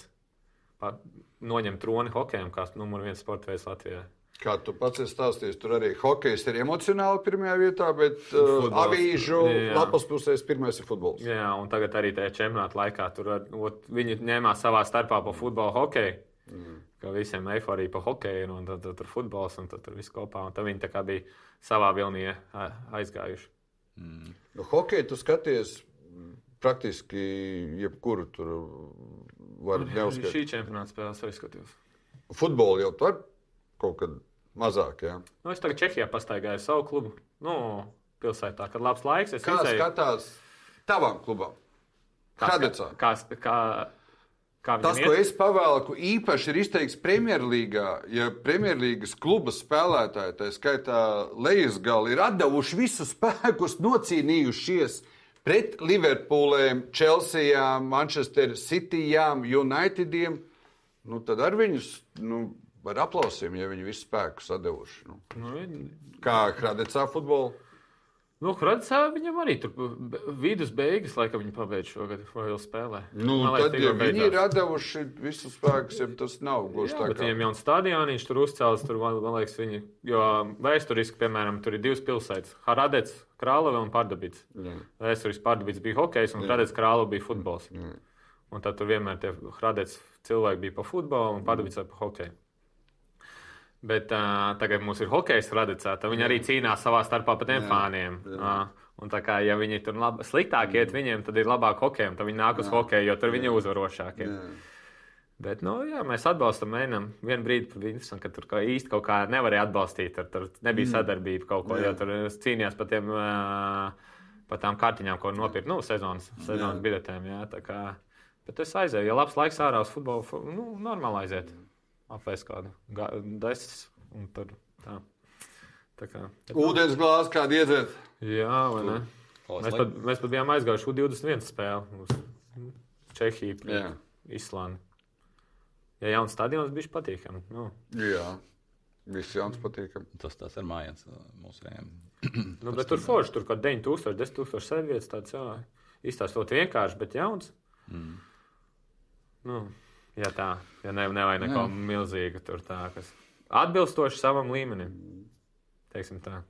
noņemt troni hokejam, kā numur 1 sporta veids Latvijā. Kā tu pats esi stāstījis, tur arī hokejs ir emocionāli pirmajā vietā, bet avīžu lapas pusēs pirmais ir futbols. Jā, un tagad arī tajā čempionāta laikā tur viņi ņēmās savā starpā pa futbolu hokeju, ka visiem eiforija pa hokeju, un tad tur futbols, un tad tur viss kopā, un tad viņi tā kā bija savā vilnī aizgājuši. Hokeju tu skaties praktiski jebkuru tur var neuzskatīt. Šī čempionāta spēles arī skatījos. Futbolu jau tu var kaut kad mazāk, jā? Es tagad Čehijā pastaigāju savu klubu, pilsētā, kad labs laiks. Kā skatās tavam klubam? Hradecā. Tas, ko es pavēlku, īpaši ir izteikts Premjerlīgā, ja Premjerlīgas kluba spēlētāji, tā skaitā Lejasgali, ir atdevuši visu spēkus, nocīnījušies pret Liverpoolēm, Chelsejām, Manchester Cityjām, Unitediem, tad ar viņus var aplausiem, ja viņi visu spēkus atdevuši. Kā Hradecā futbolu? Hradecā viņam arī tur vidus beigas, laikam viņi pabeidz šogad, vai vēl spēlē. Tad, ja viņi ir atdevuši visu spēkus, ja tas nav gluži tā kā. Bet viņiem jauns stadioniņš tur uzcēlis, tur, man liekas, viņi, jo vēsturiski, piemēram, tur ir divas pilsētas. Hradec, Krālove un Pardubits. Vēsturiski Pardubits bija hokejs un Hradec, Krālove bija futbols. Un tad tur vienmēr tie Hradec cilvēki bija pa futbolu un Pardubits pa hokeju. Bet tagad mums ir hokejs Hradecā, tad viņi arī cīnās savā starpā par tiem fāniem. Un tā kā, ja viņi tur sliktāk iet viņiem, tad ir labāk hokejam, tad viņi nāk uz hokeju, jo tur viņi ir uzvarošākie. Bet, mēs atbalstam mēģinām vienu brīdi par interesantu, ka tur īsti kaut kā nevarēja atbalstīt, tur nebija sadarbība kaut ko, jo tur cīnījās par tām kartiņām, ko nopirkt, sezonas biļetēm, tā kā. Bet es aizēju, ja labs laiks ārā uz futbolu, normāli aiziet. Apvēs kādu 10 un tur tā. Ūdens glāzi kādu iedzēt? Jā, vai ne? Mēs pat bijām aizgājuši U21 spēli uz Čehiju pret Islandu. Ja jauns stadions bišķi patīkami. Jā, viss jauns patīkami. Tas ir mājiens mūsējiem. Bet tur forši, tur kaut 9,000, 10,000 sēdvietas tāds, izstāstot vienkārši, bet jauns. Ja tā, ja nevajag neko milzīgu tur tā, kas atbilstoši savam līmenim, teiksim tā.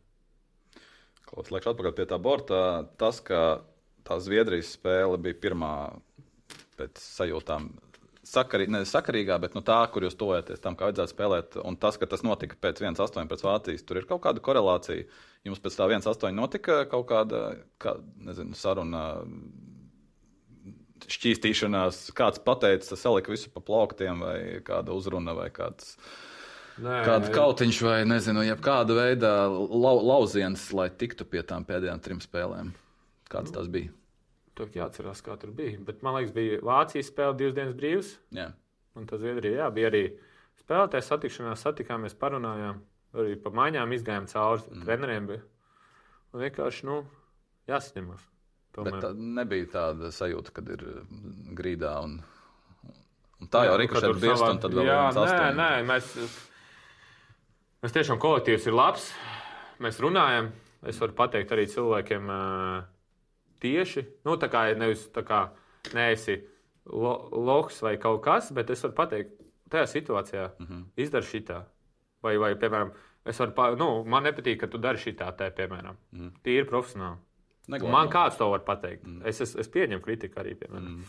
Klauds, laikš atpakaļ pie tā borta, tas, ka tā Zviedrijas spēle bija pirmā pēc sajūtām sakarīgā, bet tā, kur jūs tojaties tam, kā vajadzētu spēlēt, un tas, ka tas notika pēc 1-8 pēc Vācijas, tur ir kaut kāda korelācija. Jums pēc tā 1-8 notika kaut kāda, saruna, šķīstīšanās, kāds pateica, salika visu pa plauktiem, vai kāda uzruna, vai kāds kautiņš, vai nezinu, kāda veida lauziens, lai tiktu pie tām pēdējām 3 spēlēm. Kāds tas bija? Tur jāatcerās, kā tur bija. Bet, man liekas, bija Vācijas spēle 2 dienas brīvs. Jā. Un tas Zviedrija, bija arī spēlētājs satikšanās, satikāmies, parunājām. Arī pa maiņām izgājām cauri treneriem. Un vienkārši, jāsaņemas. Bet nebija tāda sajūta, kad ir grīdā un tā jau rikošēt birst, un tad vēl 1-8. Nē, mēs tiešām kolektīvs ir labs. Mēs runājam. Es varu pateikt arī cilvēkiem tieši, tā kā nevis tā kā neesi lohs vai kaut kas, bet es varu pateikt, tajā situācijā izdara šitā. Vai, piemēram, man nepatīk, ka tu dari šitā, piemēram. Tīri profesionāli. Man kāds to var pateikt. Es pieņemu kritiku arī, piemēram.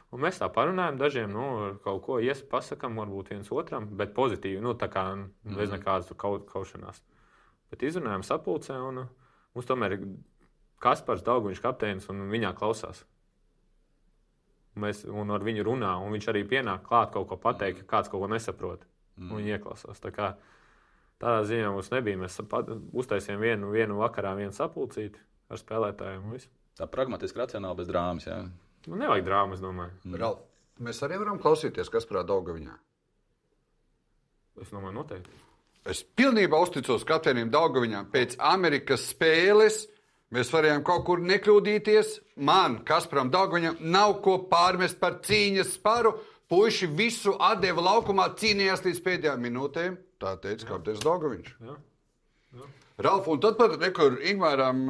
Un mēs tā parunājam dažiem, kaut ko pasakam, varbūt viens otram, bet pozitīvi, tā kā bez nekādas kaušanās. Bet izrunājam sapulcē, un mums tomēr ir Kaspars Dauguviņš kapteinis, un viņā klausās. Un ar viņu runā, un viņš arī pienāk klāt kaut ko pateikt, ka kāds kaut ko nesaprot, un viņi ieklausās. Tā kā tādā ziņā mums nebija. Mēs uztaisījām vienu vakarā, vienu sapulcīti ar spēlētājiem. Tā pragmatiski, racionāli, bez drāmas, jā? Nevajag drāmas, es domāju. Ralf, mēs arī varam klausīties Kasparā Daugaviņā. Es domāju, noteikti. Es pilnībā uzticos kapteinim Daugaviņām. Pēc Amerikas spēles mēs varējām kaut kur nekļūdīties. Man, Kasparam Daugaviņam, nav ko pārmest par cīņas sparu. Puiši visu atdeva laukumā, cīnījās līdz pēdējām minūtēm. Tā teica kapteinis Daugaviņš. Jā. Ralf, un tad pat nekur Ingmāram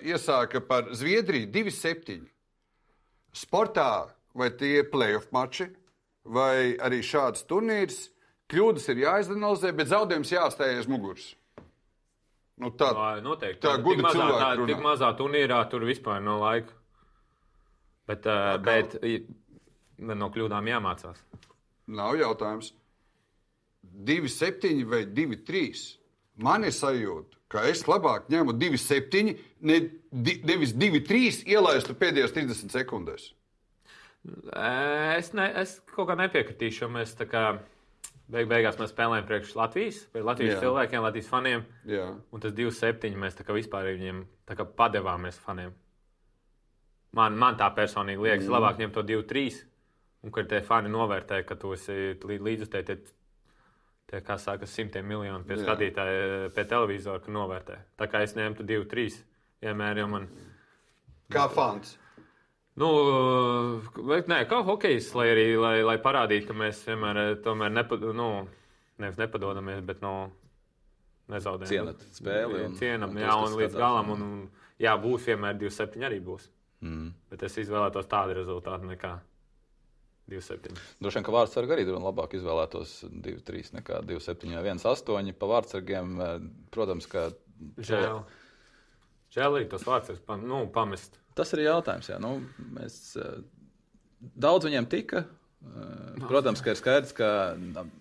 iesāka par Zviedriju 2-7. Sportā vai tie play-off mači, vai arī šāds turnīrs, kļūdas ir jāizanalizē, bet zaudējums jāstājas muguras. Noteikti. Tā gudri cilvēki runā. Tik mazā turnīrā tur vispār nav laika. Bet no kļūdām jāmācās. Nav jautājums. 2-7 vai 2-3. Man ir sajūta, ka es labāk ņemu 2-7, nevis 2-3 ielaistu pēdējās 30 sekundēs. Es kaut kā nepiekritīšu, jo mēs tā kā beigās mēs spēlējam priekš Latvijas cilvēkiem, Latvijas faniem. Jā. Un tas 2-7 mēs tā kā vispār viņiem tā kā padevāmies faniem. Man tā personīgi liekas, labāk ņemt to 2-3, un kad tie fani novērtē, ka tu esi līdzjutēji tie, kā saka, 100 miljoni pie skatītāja pie televizora, ka novērtē. Tā kā es ņemtu 2-3, vienmēr jau man... Kā fans? Kā hokejs, lai parādītu, ka mēs vienmēr tomēr nevis nepadodamies, bet nezaudējam. Cienat spēli. Cienam, un līdz galam. Un, būs vienmēr 2-7 arī būs. Bet es izvēlētos tādu rezultātu nekā 2-7. Droši vien, ka vārdsargi arī labāk izvēlētos 2-3 nekā 2-7, 1-8 pa vārdsargiem. Protams, ka... Žēl arī tos vārdsargus pamest. Tas ir jautājums, jā. Daudz viņiem tika. Protams, ka ir skaidrs, ka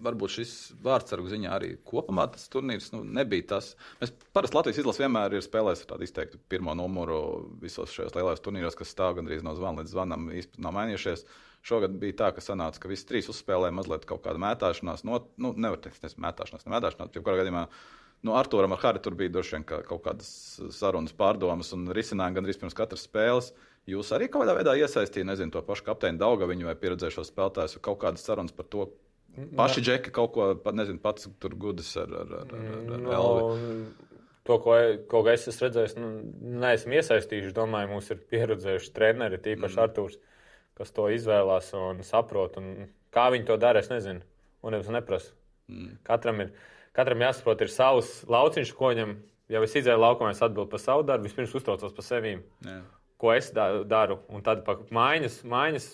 varbūt šis vārdsargu ziņā arī kopumā tas turnīrs nebija tas. Mēs parasti Latvijas izlase vienmēr ir spēlējis ar tādu izteiktu pirmo numuru visos šajos lielajos turnīros, kas stāv gandrīz no zvana līdz zvanam, īsti nav mainījušies. Šogad bija tā, ka sanāca, ka visi trīs uzspēlēja mazliet kaut kādu mētāšanās, nevar teikt, mētāšanās, jebkurā gadījumā. Artūram ar Hari tur bija droši vien kaut kādas sarunas, pārdomas un risinājumi gandrīz pirms katras spēles. Jūs arī kaut kādā veidā iesaistīja, nezinu, to pašu kapteini Daugaviņu vai pieredzējušos spēlētājus, kaut kādas sarunas par to. Paši džeki kaut ko, nezinu, pats tur gudis ar Elvi. To, ko es esmu redzējis, neesmu iesaistījuši. Domāju, mums ir pieredzējuši treneri, tīpaši Artūrs, kas to izvēlās un saprot. Un kā viņi to dara, es nezinu. Un es neprasu. Katram jāsaprot, ir savs lauciņš, ko viņam, ja es izēju laukumā, es atbildu par savu darbu, vispirms uztraucos par sevīm, ko es daru, un tad pa maiņas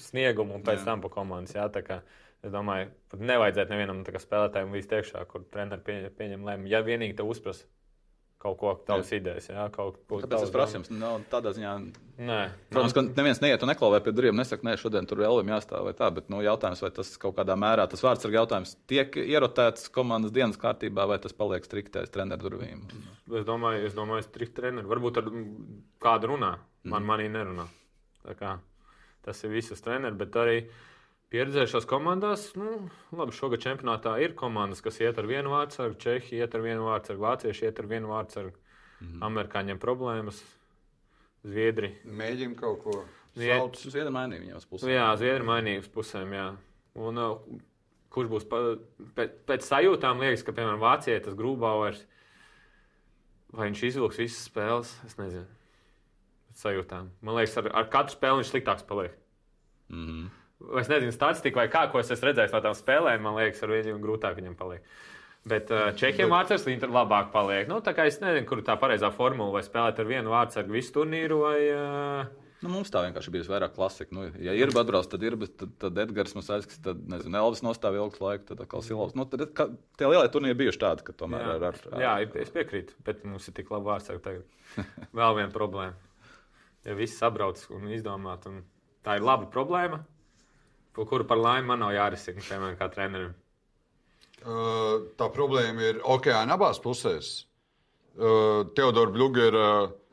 sniegumu, un pēc tam pa komandas. Tā kā, es domāju, pat nevajadzētu nevienam spēlētājiem līdz tiekšā, kur treneri pieņem lēmumu, ja vienīgi tev uzprasa kaut ko, tavas idejas. Tāpēc es prasījums, tādā ziņā... Nē. Protams, ka neviens neiet un neklauvē pie durvīm, nesaka, nē, šodien tur Elvim jāstāv vai tā, bet jautājums, vai tas kaut kādā mērā, tas vārdsarga jautājums tiek ierotēts komandas dienas kārtībā, vai tas paliek striktēs treneru durvīm? Es domāju, strikt treneri. Varbūt ar kādu runā, manī nerunā. Tā kā tas ir visas treneri, bet arī pieredzējušās komandās, labi, šogad čempionātā ir komandas, kas iet ar vienu vārdsargu, Čehi iet ar vienu vārdsargu, Vācieši iet ar vienu vārdsargu, Amerikāņiem problēmas, Zviedri. Mēģina kaut ko sauc. Zviedri mainīja viņiem uz pusēm. Jā, Zviedri mainīja uz pusēm, jā. Un kurš būs pēc sajūtām liekas, ka, piemēram, Vācijai tas Grūbauers, vai viņš izvilks visas spēles, es nezinu. Pēc sajūtām. Man liekas, ar katru spēli viņš sliktāks paliek. Es nezinu, statistika vai kā, ko es esmu redzējis no tām spēlēm, man liekas, ar viņu grūtāk viņam paliek. Bet Čehiem vārdsargs labāk paliek. Tā kā es nezinu, kur tā pareizā formula, vai spēlēt ar vienu vārdsargu visu turnīru, vai... Mums tā vienkārši bija vairāk klasika. Ja ir Badros, tad ir, tad Edgars Masāļskis, tad, nezinu, Elvis nostāv ilgs laiku, tad atkal Silovs. Tie lielie turnīri bijuši tādi, ka tomēr Jā, es piekrītu, bet mums ir tik labi vārdsargi tagad. Vēl viena problēma. Ja viss sabrauc un izdomāt, un tā ir laba problēma, kuru par laimi man nav jārisina, piemēram, kā trenerim. Tā problēma ir okeāna abās pusēs. Teodora Bļugera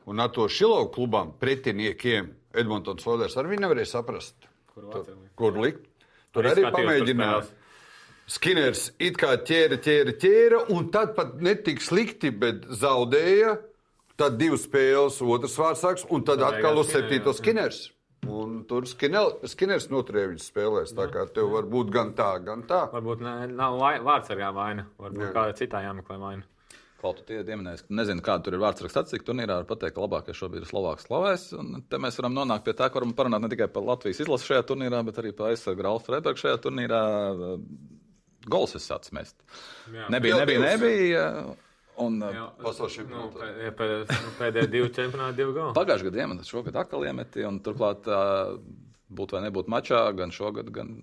un Artūra Šilovu klubam pretiniekiem Edmontons Oilers arī nevarēja saprast, kur likt. Tur arī pamēģināja. Skinners it kā ķēra, un tad pat netik slikti, bet zaudēja. Tad 2 spēles, otrs vārdsargs, un tad atkal uz 7. Skinners. Un tur Skinners noturēja viņas spēlēs, tā kā tev var būt gan tā, gan tā. Varbūt nav vārdsargā vaina, varbūt kādā citā jāmeklē vaina. Klau, tu ieminēji, ka nezinu, kāda tur ir vārdsarga statistika turnīrā, var pateikt, ka labākais šobrīd ir Slovāks Slavēs, un te mēs varam nonākt pie tā, ka varam parunāt ne tikai par Latvijas izlasi šajā turnīrā, bet arī par aizsargu Ralfu Freibergu šajā turnīrā. Gols es sāc mest. Nebija. Pēdējie 2 čempionāti, 2 goli. Pagājušajā gadā iemet, šogad atkal iemeti, un turklāt būt vai nebūt mačā, gan šogad, gan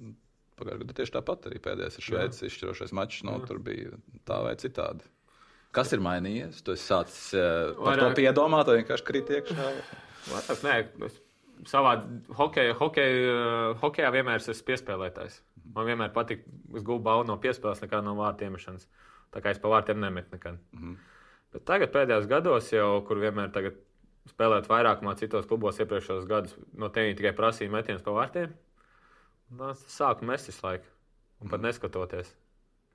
pagājušajā gadā tieši tāpat arī pēdējais ir Šveices izšķirošais mačs, tur bija tā vai citādi. Kas ir mainījies? Tu esi sācis par to piedomāt, vai vienkārši krīt iekšā? Nē, savā hokejā vienmēr esmu piespēlētājs. Man vienmēr patīk, es gūstu balvu no piespēles nekā no vārtu iemešanas. Tā kā es pa vārtiem nemetu nekad. Bet tagad pēdējos gados jau, kur vienmēr tagad spēlēt vairākumā citos klubos iepriekšējos gadus, no tevis tikai prasīja metienus pa vārtiem. Sāku mest visu laiku. Un pat neskatoties.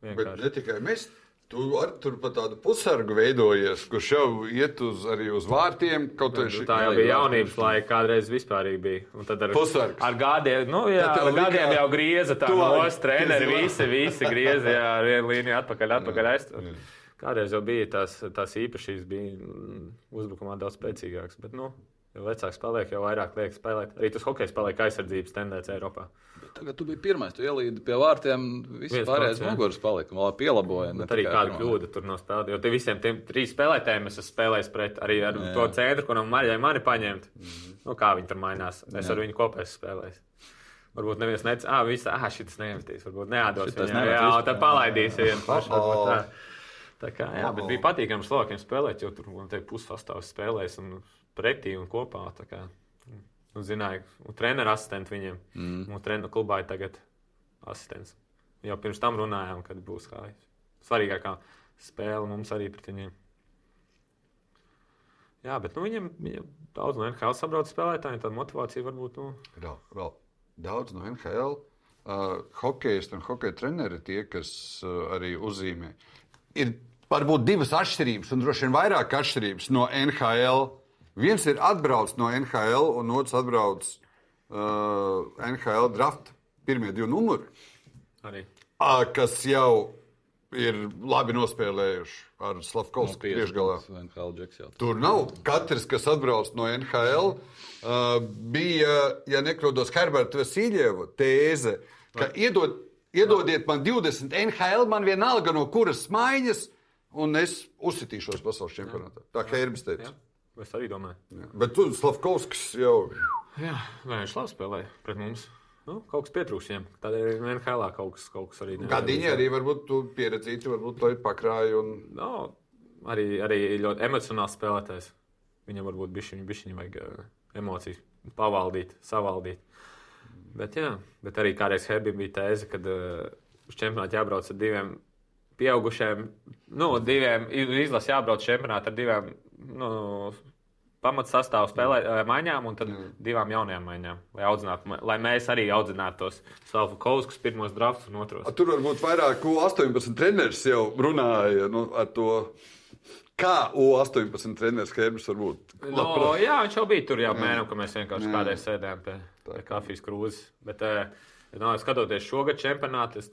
Vienkārši. Bet ne tikai mest. Tu tur pat tādu pusargu veidojies, kurš jau iet arī uz vārtiem. Tā jau bija jaunības laika, kādreiz vispārīgi bija. Un tad ar gādiem, ar gādiem jau grieza tā nos, treneri, visi grieza, ar vienu līniju atpakaļ aizt. Kādreiz jau bija tās īpašības, bija uzbrukumā daudz spēcīgāks, bet, jo vecāks paliek, jau vairāk liek spēlēt. Arī tas hokejs paliek aizsardzības tendence Eiropā. Tagad tu biji pirmais, tu ielīdi pie vārtiem, visi pārējais muguras palika, vēl pielaboja. Bet arī kāda kļūda tur no spēlēt, jo te visiem tiem 3 spēlētājiem es esmu spēlējis pret arī ar to centru, kuram Marijai mani paņemt. Kā viņi tur mainās, es ar viņu kopā esmu spēlējis. Varbūt neviens šitas neiemetīs, varbūt neādos viņam, un tad palaidīs vienu pašu, varbūt tā. Tā kā, bet bija patīkami Slovakiem spēlēt, jo tur, pussastāvs spēlēs un pretī un kopā, tā kā. Zināju, un treneru asistenti viņiem. Un treneru klubā ir tagad asistents. Jau pirms tam runājām, kad būs kā svarīgākā spēle mums arī pret viņiem. Jā, bet viņiem daudz no NHL sabrauc spēlētāji, tāda motivācija varbūt. Vēl daudz no NHL. Hokejisti un hokeja treneri tie, kas arī uzzīmē. Ir varbūt 2 atšķirības, un droši vien vairāk atšķirības no NHL. Viens ir atbrauc no NHL, un otrs atbrauc NHL draft pirmie 2 numuri, kas jau ir labi nospēlējuši ar Slavkovsku priekšgalā. Tur nav katrs, kas atbrauc no NHL. Bija, ja nekļūdos, Herberta Vasiljevu tēze, ka iedodiet man 20 NHL, man vienalga no kuras maiņas, un es uzsitīšos pasaules čempionātā. Tā kā Herbis teica. Es arī domāju. Jā. Bet tu, Slavkovskis, jau... Jā, viņš labi spēlēja pret mums. Kaut kas pietrūks viņam. Tādēļ ir NHL kaut kas arī... Gadiņi arī varbūt tu pieredzīti, varbūt to pakrāji un... Arī ļoti emocionāls spēlētājs. Viņam varbūt bišķiņi vajag emocijas pavaldīt, savaldīt. Bet arī kādreiz Herbim bija tēze, kad uz čempionātu jābrauc ar 2 pieaugušiem, 2 izlasi jābrauc čempionātu ar 2 pamats sastāvu maiņām un tad 2 jaunajām maiņām, lai mēs arī audzinātu tos Slavkovskus pirmos draftus un otros. Tur varbūt vairāk U18 treneris jau runāja ar to, kā U18 treneris Herbis varbūt. Jā, viņš jau bija tur jau mēram, ka mēs vienkārši kādreiz sēdējām pie kafijas krūzes. Bet, skatoties šogad čempionātu,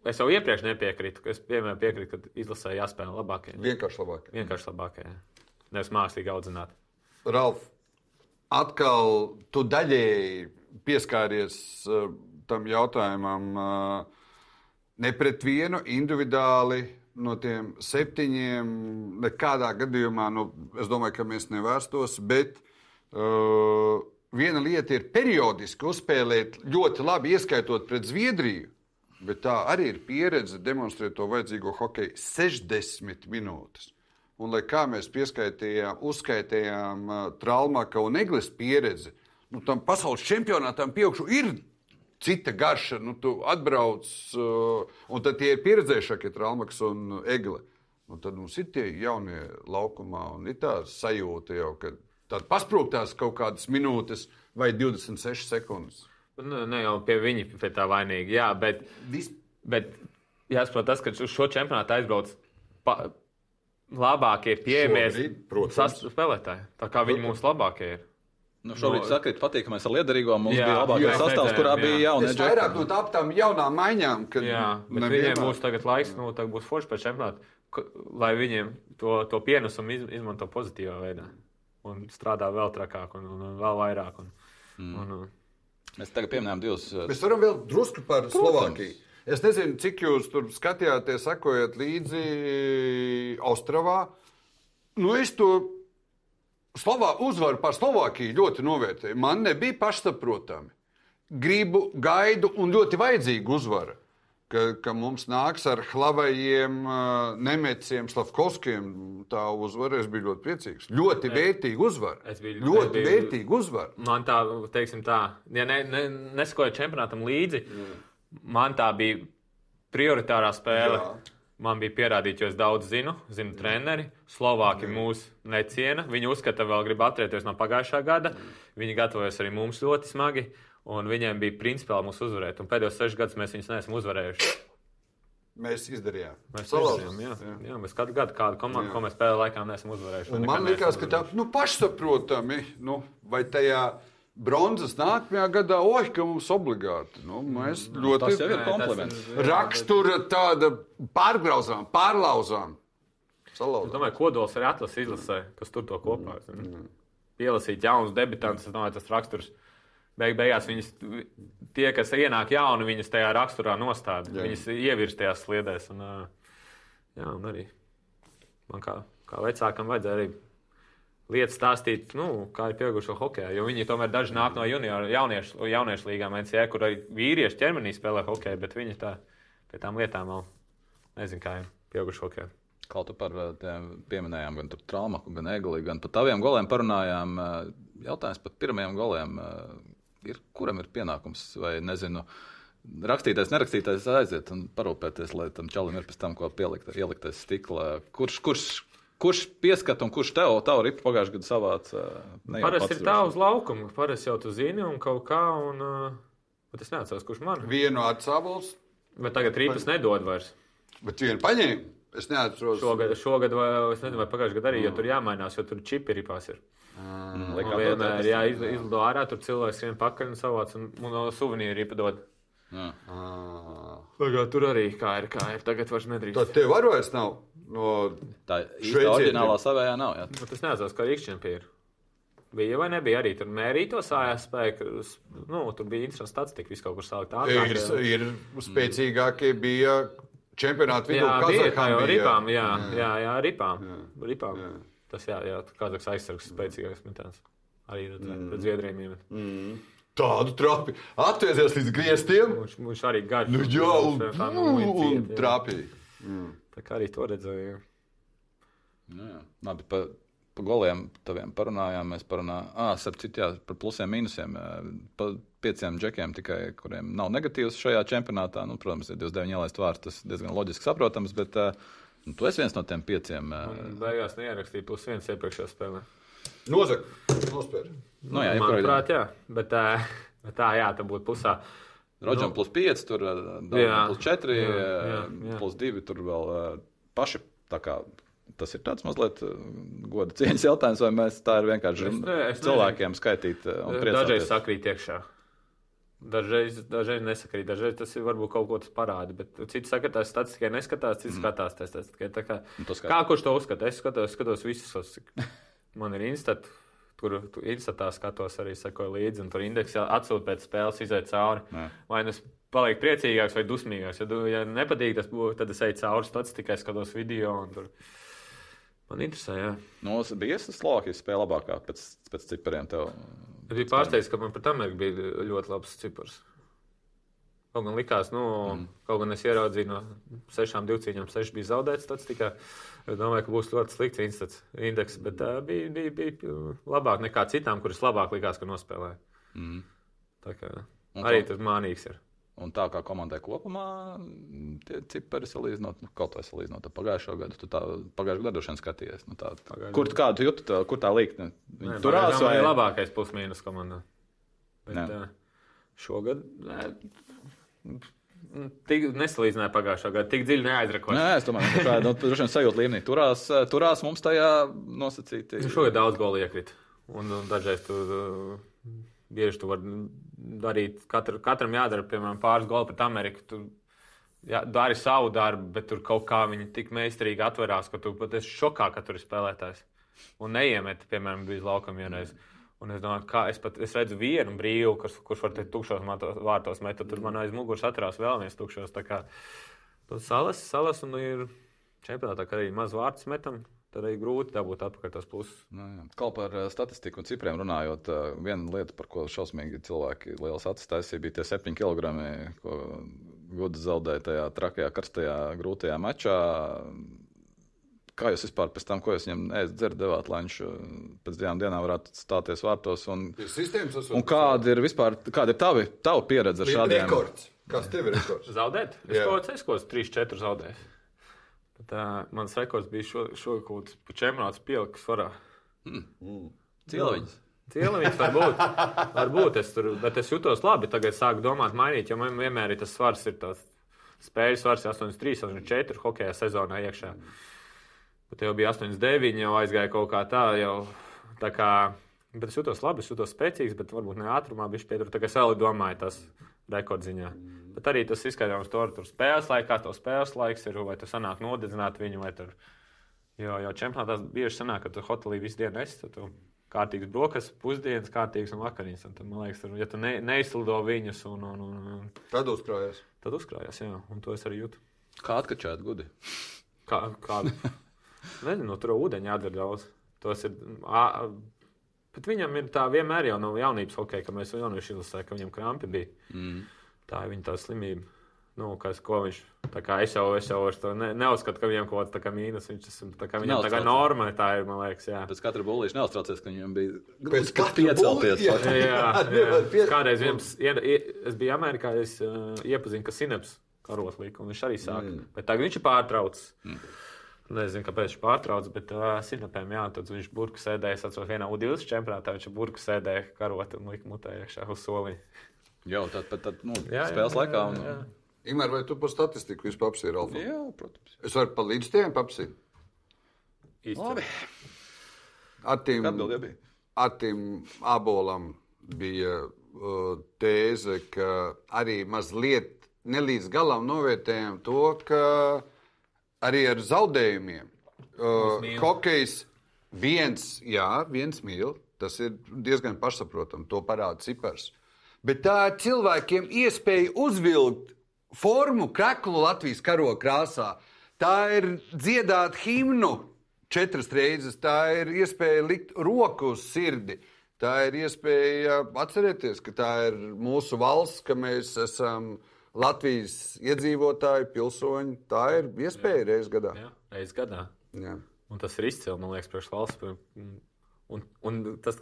es jau iepriekš nepiekrītu, ka es vienmēr piekrītu, ka izlasē jāspēlē labākie. Vienkārši labākie. Nevis mākslīgi audzināt. Ralf, atkal tu daļēji pieskāries tam jautājumam ne pret vienu individuāli no tiem 7, nekādā gadījumā, es domāju, ka mēs nevērstos, bet viena lieta ir periodiski uzspēlēt ļoti labi, ieskaitot pret Zviedriju. Bet tā arī ir pieredze demonstrēt to vajadzīgo hokeju 60 minūtes. Un, lai kā mēs uzskaitījām Traumaka un Eglis pieredzi, tam pasaules čempionātam pieaugšu ir cita garša. Tu atbrauc, un tad tie ir pieredzējušākie Traumaks un Egle. Un tad mums ir tie jaunie laukumā, un ir tā sajūta jau, ka tad pasprūktās kaut kādas minūtes vai 26 sekundes. Ne jau pie viņa pie tā vainīgi, jā, bet jāsaprot tas, ka uz šo čempionātu aizbrauc labākie pieejamie spēlētāji. Tā kā viņi mums labākie ir. Šobrīd sakrīt patīkamais ar liederīgo, mums bija labākais sastāvs, kurā bija jaunie džekļi. Es vairāk no tām jaunām maiņām, kad... Jā, bet viņiem būs tagad laiks, tagad būs forši pēc čempionātu, lai viņiem to pienesumu izmanto pozitīvā veidā. Un strādā vēl trakāk un vēl vairāk. Mēs tagad pieminējām 2. Mēs varam vēl drusku par Slovākiju. Es nezinu, cik jūs tur skatījāties, sekojat līdzi Ostravā. Es to uzvaru par Slovākiju ļoti novērtēju. Man nebija pašsaprotami. Gaidu un ļoti vajadzīgu uzvaru. Ka mums nāks ar Hlavajiem, Nemeciem, Slavkovskiem tā uzvara. Es biju ļoti priecīgs. Ļoti vērtīga uzvara. Ļoti vērtīga uzvara. Man tā, teiksim tā, ja nesakoju čempionātam līdzi, man tā bija prioritārā spēle. Jā. Man bija pierādīt, jo es daudz zinu treneri. Slovāki mūs neciena. Viņi uzskata, vēl grib atcerēties no pagājušā gada. Viņi gatavojas arī mums ļoti smagi. Un viņiem bija principāli mūs uzvarēt. Un pēdējos 6 gadus mēs viņus neesam uzvarējuši. mēs izdarījām. Mēs izdarījām, jā. Mēs katru gadu kādu komandu, ko mēs pēdējā laikā neesam uzvarējuši. Un man liekas, ka tā, pašsaprotami, vai tajā bronzas nākamajā gadā, ka mums obligāti. Mēs ļoti... Tas jau ir kompliments. Rakstura tāda pārlauzām. Es domāju, kodols arī atlases izlasē, kas tur to kopā. Ielasīt jaunus debitantus, es domāju, tas raksturs. Beigās viņas, tie, kas ienāk jauni, viņas tajā raksturā nostāda. Viņas ievirst tajās sliedēs. Un arī man kā vecākam vajadzēja arī lietas stāstīt, kā ir pieaugušo hokejā. Jo viņi tomēr daži nāk no jauniešu līgām NCAA, kur arī vīrieši ķermenī spēlē hokeju, bet viņi pie tām lietām vēl nezinu, kā ir pieaugušo hokejā. Kā tu par tiem pieminējām, gan Traumaku, gan Eguli, gan par taviem goliem parunājām. Jautājums par pirmajiem goliem. Kuram ir pienākums vai, nezinu, rakstītais, nerakstītais aiziet un parūpēties, lai tam čalim ir pēc tam, ko ielikt aiz stikla. Kurš pieskat un kurš tavu ripu pagājušajā gadā savāca? Parasti ir tā uz laukumu. Parasti jau tu zini un kaut kā, bet es neatceros, kurš man. Vienu atsābols. Bet tagad ripas nedod vairs. Bet vienu paņēma. Es neatceros. Šogad vai es nezinu, vai pagājušajā gadā arī, jo tur jāmainās, jo tur čipi ripās ir. Vienmēr izlido ārā, tur cilvēks skrien pakaļ un savāc un suvenīri ripa dod. Tagad tur arī kā ir. Tagad vairs nedrīkst. Tad tev var vairs nav? Tā īsta oriģinālā savējā nav, jā? Bet es neatceros, kā rīkšķiem ir. Bija vai nebija arī tur mērīto sājās spēku. Tur bija interesants statistika, viss kaut kur salikt ātrāk. Ir spēcīgākie bija čempionāti vidū. Ripām, ripām. Tas Kazahs aizsargs spēcīgāks metāns. Arī pret Zviedriem iemet. Tādu trapi. Atvēsies līdz griestiem. Viņš arī garš. Un trāpīja. Tā kā arī to redzēju. Labi, pa goliem taviem parunājām. Mēs parunājām, starp citu, par plusiem, mīnusiem. Pa 5 džekiem tikai, kuriem nav negatīvs šajā čempionātā. Protams, ir 29 ielaist vārds, tas diezgan loģiski saprotams, bet tu esi viens no tiem 5. Beigās neierakstīja +1 iepriekšējā spēlē. Nospēr. Manuprāt, jā. Bet tā būtu pusā. Rodžam +5, tur +4, +2, tur vēl paši tā kā. Tas ir tāds mazliet goda cieņas jautājums, vai mēs tā ir vienkārši cilvēkiem skaitīt un priecāties? Dažreiz sakrīt iekšā. Dažreiz nesakrīt, dažreiz tas ir varbūt kaut ko tas parāda, bet citi saka, tās statistikai neskatās, citi skatās tās statistikai. Kā kurš to uzskata? Es skatos visus, man ir Instat, tur Instatā skatos arī sekoju līdzi, un tur indeksi atsūt pēc spēles iziet cauri. Vai es palieku priecīgāks vai dusmīgāks. Ja nepatīk tas būtu, tad es eju cauri statistikai, skatos video, un tur man interesē, jā. Bija Slovākijas spēle labākā pēc cipariem tev? Es biju pārsteigts, ka man pat Amerika bija ļoti labs cipars. Kaut gan likās, kaut gan es ieraudzīju no 6 divcīņām, 6 bija zaudēts, tāds tikai domāju, ka būs ļoti slikts indeks, bet bija labāk nekā citām, kuras labāk likās, ka nospēlēja. Tā kā arī tas mānīgs ir. Un tā kā komandai kopumā, tie cipari salīdzinot, kaut vai salīdzinot ar pagājušo gadu, tu tā pagājušo gadu šodien skatījies. Kādu jūti, kur tā līkne? Turās vai? Labākais +- komandā. Bet šogad tik nesalīdzināja pagājušo gadu, tik dziļi neaizrakoši. Nē, es domāju, ka droši vien sajūt līmenī. Turās mums tajā nosacīti. Šogad daudz goli iekrita. Un dažreiz tu bieži tu vari darīt, katram jādara, piemēram, pāris goli pret Ameriku. Tu dari savu darbu, bet tur kaut kā viņi tik meistarīgi atverās, ka tu pat esi šokā, ka tur ir spēlētājs. Un neiemeti, piemēram, bija uz laukam vienreiz. Un es domāju, kā es redzu vienu brīvu, kurš var te tukšos vārtos met, tur man aiz muguras atcerās vēl viens tukšos. Tā kā salas un ir čempionātā, ka arī maz vārtus metam. Tad arī grūti dabūt atpakaļ tās plusus. Kā par statistiku un cipriem runājot, viena lieta, par ko šausmīgi cilvēki liels acis taisīja, bija tie 7 kilogrami, ko Guds zaudēja tajā trakajā, karstajā, grūtajā mačā. Kā jūs vispār pēc tam, ko jūs viņam ēst dzert devāt, lai viņš pēc 2 dienām varētu stāties vārtos? Un kāda ir tava pieredze ar šādiem? Rekords. Kas tev ir rekords? Zaudēt? Es kaut 3-4 zaudēju. Mans rekords bija šogad čempionāts pielikas svarā. Cieliņas varbūt es tur, bet es jutos labi. Tagad sāku domāt mainīt, jo man vienmēr ir tas svars ir tāds spēļu svars 8-3, 8-4 hokejā sezonā iekšā. Bet jau bija 8-9, jau aizgāja kaut kā tā, jau tā kā, bet es jūtos labi, es jūtos spēcīgs, bet varbūt ne ātrumā bišķi pietur, tā kā es vēl domāju tas rekordziņā. Bet arī tas izskaidrojums tur spēles laikā, to spēles laiks ir, vai tu sanāk nodedzināt viņu, vai tur, jo čempionātās bieži sanāk, ka tu hotelī visu dienu esi, tad tu kārtīgs brokas, pusdienas, kārtīgs un vakariņas. Un tad, man liekas, tur, ja tu neizslido viņus Tad uzkrājās. Tad uzkrājās, jā, un to es arī jūtu. Kā atkačāt gudi? Kādu? Nezinu, tur ūdeņi jādzer daudz. Tos ir, bet viņam ir tā vienmēr jau no jaunības hokeja, ka mēs jaunieši izlasēja, ka viņam krampi bija. Tā ir viņa tā slimība. Nu, ko viņš, tā kā es jau to neuzskatu, ka viņam kaut kāds mīnus, viņam tā kā norma, tā ir, man liekas, jā. Pēc katra bullīša neuztraucies, ka viņam bija Pēc katra piecelties. Jā. Kādreiz es biju Amerikā, es iepazinu, ka Sineps karotlīku, un viņš arī sāk. Bet tagad viņš ir pārtraucis. Nezinu, kāpēc viņš pārtrauc, bet Sinepēm, jā, tad viņš burku sēdēja, es atceros vienā U20 čempionātā, viņš burku sēdēja karot un lika mutē iekšā uz soliņa. Jau, tad spēles laikā. Imēr, vai tu par statistiku visu papsīri, Alfa? Jā, protams. Es varu par līdzstiem papsīri? Labi. Attim Abolam bija tēze, ka arī mazliet nelīdz galam novērtējam to, ka arī ar zaudējumiem hokejs viens mīl, tas ir diezgan pašsaprotam, to parāda cipars. Bet tā ir cilvēkiem iespēja uzvilkt formu kreklu Latvijas karoga krāsā. Tā ir dziedāt himnu 4 reizes, tā ir iespēja likt roku uz sirdi. Tā ir iespēja atcerēties, ka tā ir mūsu valsts, ka mēs esam Latvijas iedzīvotāji, pilsoņi. Tā ir iespēja reiz gadā. Jā, reiz gadā. Jā. Un tas ir izcili, man liekas, priekš valsts. Un tas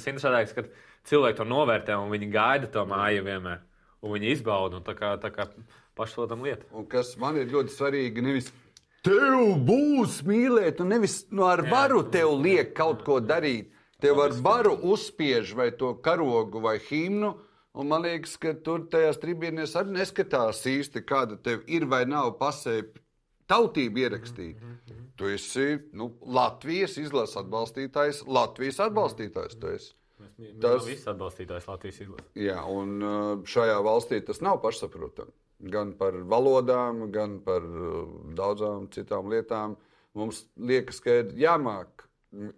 interesantāks, ka cilvēki to novērtē un viņi gaida to māju vienmēr. Un viņi izbauda un tā kā pašsaprotam lieta. Un kas man ir ļoti svarīgi, nevis tev būs mīlēt, un nevis ar varu tev liek kaut ko darīt. Tev ar varu uzspiež vai to karogu vai himnu, un man liekas, ka tur tajās tribīnēs arī neskatās īsti, kāda tev ir vai nav pasē tautība ierakstīta. Tu esi Latvijas izlases atbalstītājs, Latvijas atbalstītājs tu esi. Tas viss atbalstītājs Latvijas izlases. Jā, un šajā valstī tas nav pašsaprotami. Gan par valodām, gan par daudzām citām lietām. Mums liekas, ka ir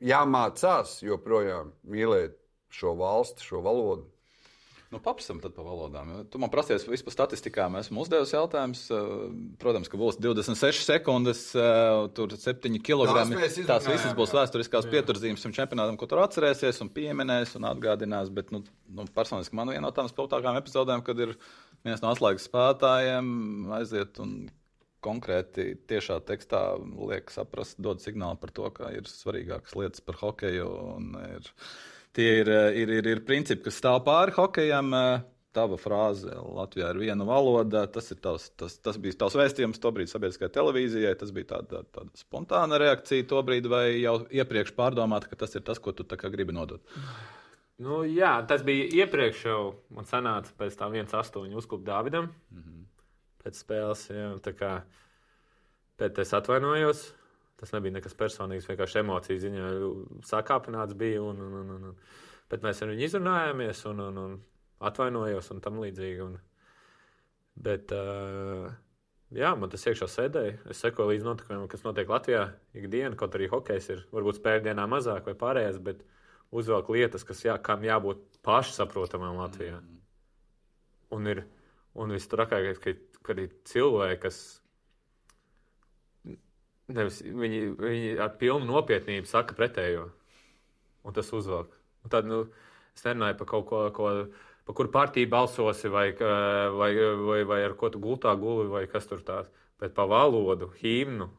jāmācās joprojām mīlēt šo valsti, šo valodu. Papsam tad par valodām. Tu man prasies visu par statistikām. Esmu uzdevusi jautājums. Protams, ka būs 26 sekundes, tur 7 kilogrami. Tās visas būs vēsturiskās pieturzīmes šim čempionātam, ko tur atcerēsies un pieminēs un atgādinās. Bet personiski man viena no tām spilgtākām epizodēm, kad ir viens no atslēgas spēlētājiem aiziet un konkrēti tiešā tekstā liek saprast, dod signālu par to, ka ir svarīgākas lietas par hokeju un tie ir principi, kas stāv pāri hokejam. Tava frāze Latvijā ir viena valoda. Tas bija tavs vēstījums tobrīd sabiedriskajai televīzijai. Tas bija tāda spontāna reakcija tobrīd, vai jau iepriekš pārdomāta, ka tas ir tas, ko tu tā kā gribi nodot? Jā, tas bija iepriekš jau. Man sanāca pēc tā 1-8 uzklupt Dāvidam. Pēc spēles, jā, tā kā pēc es atvainojos. Tas nebija nekas personīgs, vienkārši emociju ziņā sakāpināts bija. Bet mēs ar viņu izrunājāmies un atvainojos un tam līdzīgi. Bet, jā, man tas iekšā sēdēja. Es sekoju līdz notikumiem, kas notiek Latvijā ikdienu, kaut arī hokejs ir varbūt spēļdienā mazāk vai pārējais, bet uzvelk lietas, kam jābūt pašsaprotamām Latvijā. Un vistrakākais, ka ir cilvēki, kas nevis, viņi ar pilnu nopietnību saka pretējo, un tas uzvelk. Un tad, es nerunāju par kaut ko, par kuru partiju balsosi, vai ar ko tu gultā guli, vai kas tur tās, bet par valodu, himnu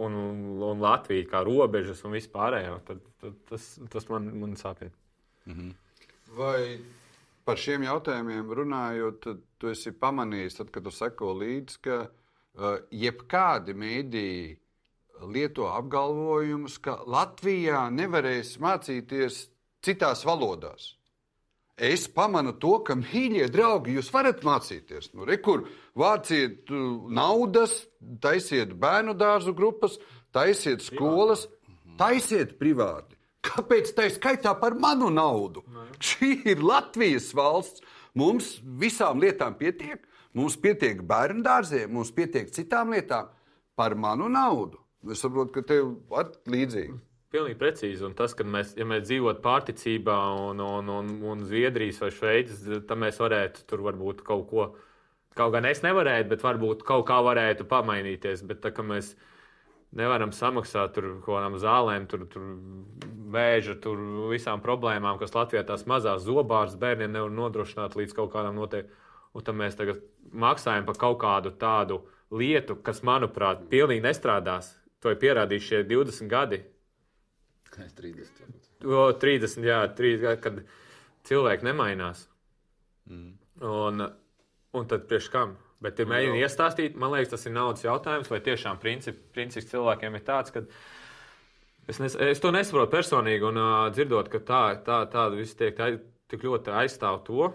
un Latviju kā robežas un vispārējo, tad tas man sāpina. Vai par šiem jautājumiem runājot, tad tu esi pamanījis, tad, kad tu seko līdzi, ka jebkādi mēdīji lieto apgalvojumus, ka Latvijā nevarēs mācīties citās valodās. es pamanu to, ka, mīļie draugi, jūs varat mācīties. Nu, kur vāciet naudas, taisiet bērnu dārzu grupas, taisiet skolas, taisiet privāti. Kāpēc tā ir skaitā par manu naudu? Šī ir Latvijas valsts. Mums visām lietām pietiek. Mums pietiek bērnu dārziem, mums pietiek citām lietām par manu naudu. Es saprotu, ka tev ir līdzīgi. Pilnīgi precīzi. Un tas, ka mēs dzīvotu pārticībā un Zviedrijas vai Šveices, tad mēs varētu tur varbūt kaut ko, kaut gan es nevarētu, bet varbūt kaut kā varētu pamainīties. Bet tā, ka mēs nevaram samaksāt tur kaut kādām zālēm, tur vēža, tur visām problēmām, kas Latvijā tās mazās zobāras bērniem nevar nodrošināt līdz kaut kādām noteikti. Un tad mēs tagad maksājam par kaut kādu tādu lietu, kas, manuprāt, pilnīgi nestrādās. To ir pierādījuši šie 20 gadi. 30. 30, jā, 30 gadi, kad cilvēki nemainās. Un tad priekš kam? Bet ir mēģini iestāstīt, man liekas, tas ir naudas jautājums, vai tiešām princips cilvēkiem ir tāds, ka es to nesaprotu personīgi, un dzirdot, ka tāda visi tiek tik ļoti aizstāv to,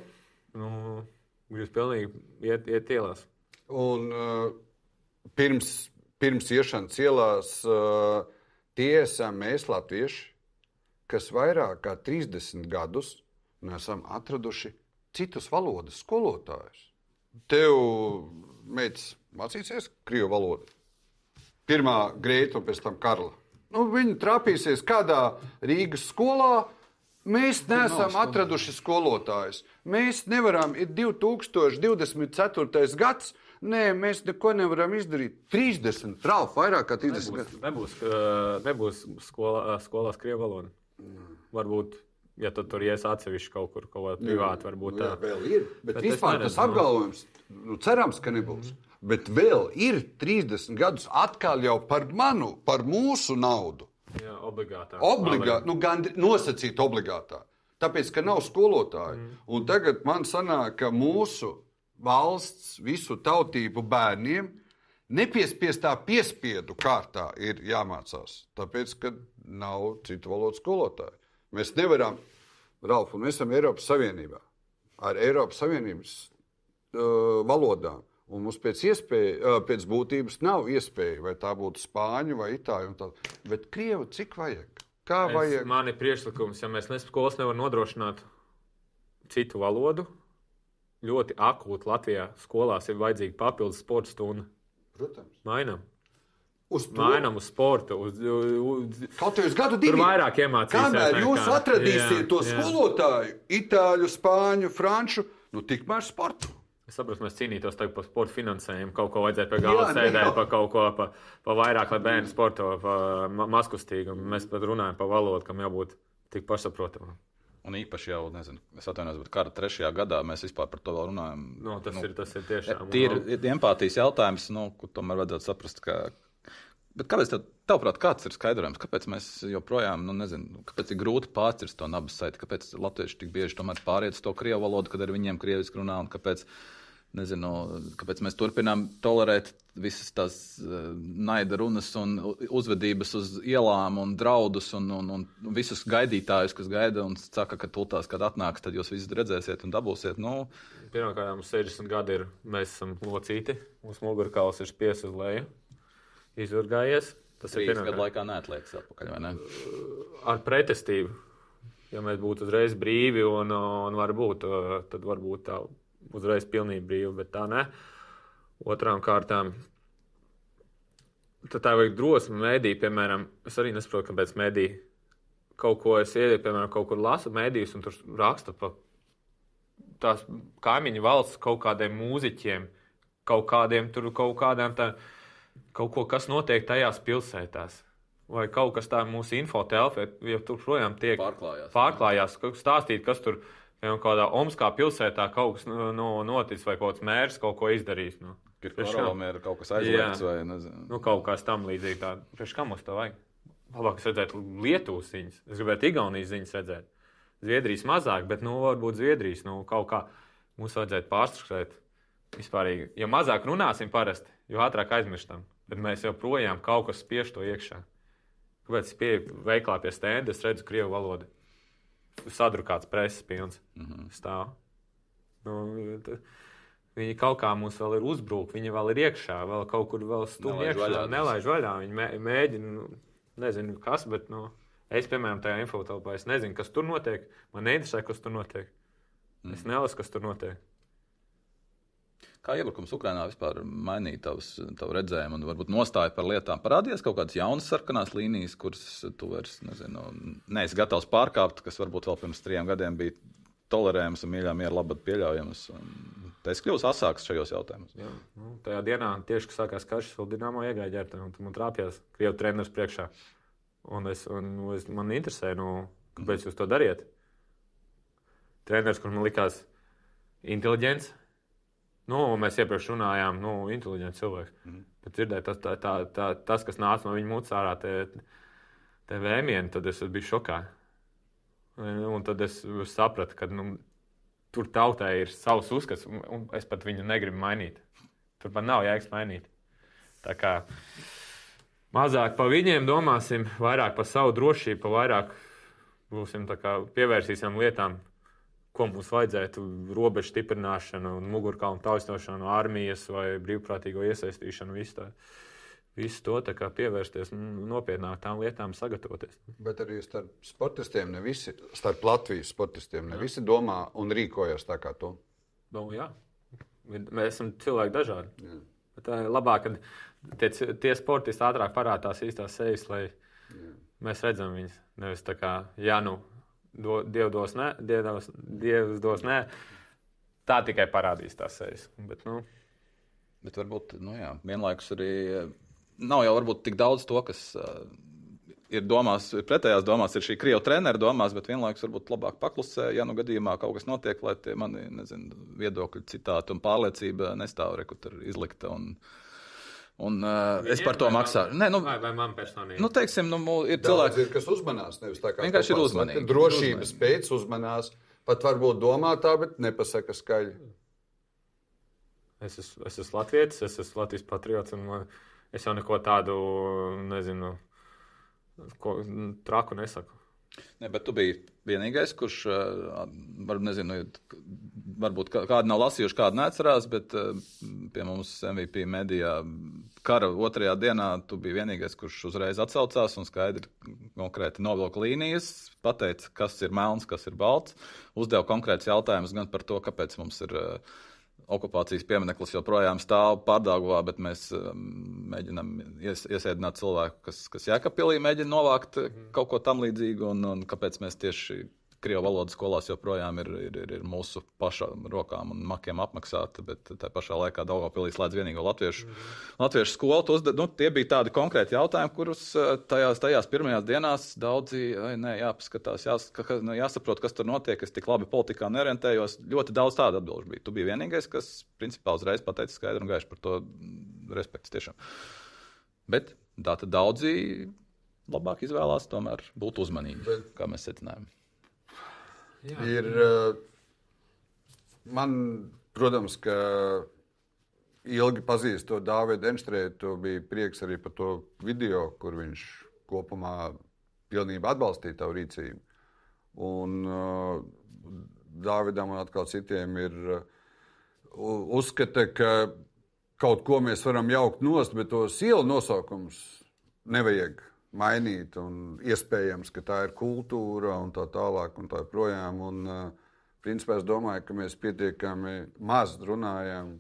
jūs pilnīgi iet ielās. Un pirms iešanas ielās tie esam mēs, latvieši, kas vairāk kā 30 gadus nesam atraduši citus valodas skolotājus. Tev, meitas, mācīsies krievu valodu? Pirmā Grēta un pēc tam Karla. Viņi trāpīsies kādā Rīgas skolā. Mēs neesam atraduši skolotājus. Mēs nevaram, ir 2024. gads, mēs neko nevaram izdarīt. 30, Ralf, vairāk kā 30 gadus. Nebūs skolās krievu valoda. Varbūt, ja tad tur ies atsevišķi kaut kur, kaut kā privāti, varbūt tā. Jā, vēl ir, bet vispār tas apgalvojums, cerams, ka nebūs. Bet vēl ir 30 gadus atkal jau par mūsu naudu. Jā, obligātā. Nosacīt obligātā. Tāpēc, ka nav skolotāju. Un tagad man sanāk, ka mūsu valsts visu tautību bērniem nepiespiestā piespiedu kārtā ir jāmācās. Tāpēc, ka nav citu valodu skolotāju. Mēs nevaram, Ralf, un mēs esam Eiropas Savienībā. Ar Eiropas Savienības valodām. Un mums pēc būtības nav iespēja, vai tā būtu spāņu vai itāļu. Bet krievu cik vajag? Kā vajag? Man ir priekšlikums, ja mēs skolas nevaram nodrošināt citu valodu, ļoti akūti Latvijā skolās ir vajadzīga papildus sporta stunda. Protams. Mainam uz sportu. Kaut jau uz gadu diviem. Tur vairāk iemācīsies. Kamēr jūs atradīsiet to skolotāju, itāļu, spāņu, franču, tikmēr sportu. Es saprotu, mēs cīnītos tagad par sporta finansējumu. Kaut ko vajadzēja pie galda sēdēt, par kaut ko pa vairāk, lai bērni sporto, pa mazkustīgu. Mēs pat runājam par valodu, kam jābūt tik pašsaprotamam. Un īpaši jau, nezinu, es atvainojos, bet kara 3. gadā mēs vispār par to vēl runājam. Tas ir tiešām. Ir empātijas jautājums, kur tomēr vajadzētu saprast, ka... Bet kāpēc tavuprāt, kāds ir skaidrojums? Kāpēc mēs joprojām, kāpēc ir grūti pārcirst to nabas saiti? Kāpēc latvieši tik bieži tomēr pāriet uz to krievu valodu, kad ar viņiem krieviski runā? Un kāpēc mēs turpinām tolerēt visas tās naida runas un uzvedības uz ielām un draudus un visus gaidītājus, kas gaida un saka, ka tultās, kad atnāks, tad jūs visus redzēsiet un dabūsiet. Pirmkārt, mums 60 gadi ir, mēs esam locīti, mūsu mugurkauls ir spies uz leju. Izurgājies. Tas 3 gadu laikā neatliekas atpakaļ, vai ne? Ar pretestību. Ja mēs būtu uzreiz brīvi un varbūt, tad varbūt tā uzreiz pilnīgi brīvi, bet tā ne. Otrām kārtām, tad tā vajag drosmi mēdī, piemēram, es arī nesaprotu, kāpēc mēdī kaut ko es iedēju, piemēram, kaut kur lasu mēdījus un tur raksta pa tās kaimiņu valsts kaut kādiem mūziķiem, kaut kādām tā kaut ko, kas notiek tajās pilsētās. Vai kaut kas tā mūsu infotelpē, jo tur projām tiek pārklājās stāstīt, kas tur kādā Omskā pilsētā kaut kas noticis, vai kaut kāds mērs kaut ko izdarījis. Kirkoram ir kaut kas aizliegts, vai nezinu. Kaut kas tam līdzīgi tā. Priekš kam mums tā vajag? Labāk es redzētu Lietuvas ziņas. Es gribētu Igaunijas ziņas redzēt. Zviedrijas mazāk, bet varbūt Zviedrijas kaut kā mums vajadzētu pārskatīt. Vispārīgi, jo mazāk runāsim parasti, jo ātrāk aizmirstam, bet mēs joprojām kaut kas spiež to iekšā. Kāpēc es pieeju veiklā pie stenda, es redzu krievu valodu. sadrukāts preses pilns stāv. Viņi kaut kā mums vēl ir uzbrūk, viņi vēl ir iekšā, vēl kaut kur vēl stum iekšā, nelaiž vaļā. Viņi mēģina, nezinu kas, bet, es, piemēram, tajā infotelpā, es nezinu, kas tur notiek. Man neinteresē, kas tur notiek. Es nelasu, kas tur notiek. Kā iebrukums Ukrainā vispār mainīja tavu redzējumu un varbūt nostāju par lietām? Parādījās kaut kādas jaunas sarkanās līnijas, kuras tu vairs, neesi gatavs pārkāpt, kas varbūt vēl pirms 3 gadiem bija tolerējams un mīļā miera labad pieļaujams. Tas kļūs asāks šajos jautājumos. Jā, tajā dienā tieši, kad sākās karš, vēl Dinamo iegāja ģērtē, un man trāpjās Krievu treneris priekšā. Un man interesē, kāpēc jūs to dariet. Treneris, kur man likās inteliģents, mēs iepriekš runājām, inteliģents cilvēks. Bet dzirdēt, tas, kas nāca no viņa mucas ārā, te vēmieni, tad es biju šokā. Un tad es sapratu, ka tur tautai ir savs uzskats, un es pat viņu negribu mainīt. Tur pat nav jēgas mainīt. Tā kā mazāk par viņiem domāsim, vairāk par savu drošību, vairāk būsim pievērsīsim lietām, ko mums vajadzētu, robežu stiprināšanu, mugurkaulu taisnošanu, armijas vai brīvprātīgo iesaistīšanu, visu to pievērsties nopietnāk tām lietām, sagatavoties. Bet arī starp sportistiem ne visi, starp Latvijas sportistiem ne visi domā un rīkojas tā kā tu. Jā. Mēs esam cilvēki dažādi. Jā. Bet tā ir labāk, kad tie sportisti ātrāk parādās īstās sejas, lai mēs redzam viņus. Nevis tā kā, Dievs dos nē, tā tikai parādīs tās sejas. Bet varbūt, vienlaikus arī nav jau varbūt tik daudz to, kas ir domās, pretējās domās, ir šī Krievu trenera domās, bet vienlaikus varbūt labāk paklusē, ja gadījumā kaut kas notiek, lai tie mani, viedokļi, citāti un pārliecība nestāv tur izlikta un es par to maksāju. Vai man personīgi? Teiksim, ir cilvēki, ir, kas uzmanās, nevis tā kā vienkārši ir uzmanīgi. Drošības pēc uzmanās, pat varbūt domā tā, bet nepasaka skaļi. Es esmu latvietis, es esmu Latvijas patriots, un es jau neko tādu, traku nesaku. Ne, bet tu biji vienīgais, kurš, varbūt kādi nav lasījuši, kādi neatcerās, bet pie mums MVP medijā kara 2. dienā tu biji vienīgais, kurš uzreiz atsaucās un skaidri konkrēti novilka līnijas, pateica, kas ir melns, kas ir balts, uzdeva konkrēts jautājumus gan par to, kāpēc mums ir okupācijas piemineklis joprojām stāv Pārdaugavā, bet mēs mēģinām iesēdināt cilvēku, kas Jēkabpilī mēģina novākt kaut ko tam līdzīgu, un kāpēc mēs tieši Krievu valodas skolās joprojām ir mūsu paša rokām un makiem apmaksāta, bet tā pašā laikā Daugavpilī slēdz vienīgo latviešu skolu. Tie bija tādi konkrēti jautājumi, kurus tajās pirmajās dienās daudzi jāpaskatās, jāsaprot, kas tur notiek, es tik labi politikā neorientējos. Ļoti daudz tādu atbilžu bija. Tu biji vienīgais, kas principā uzreiz pateica skaidri un gaiši par to respekts tiešām. Bet tā tad daudzi labāk izvēlās tomēr būt uzmanīgi, kā mēs secinājām. Ir, man, protams, ka ilgi pazīst to Dāvidu Enstrētu, bija prieks arī par to video, kur viņš kopumā pilnībā atbalstīja tavu rīcību. Un Dāvidam un atkal citiem ir uzskata, ka kaut ko mēs varam jaukt nost, bet tos ielu nosaukums nevajag mainīt, un iespējams, ka tā ir kultūra un tā tālāk un tā projām. Un, principā, es domāju, ka mēs pietiekami maz runājam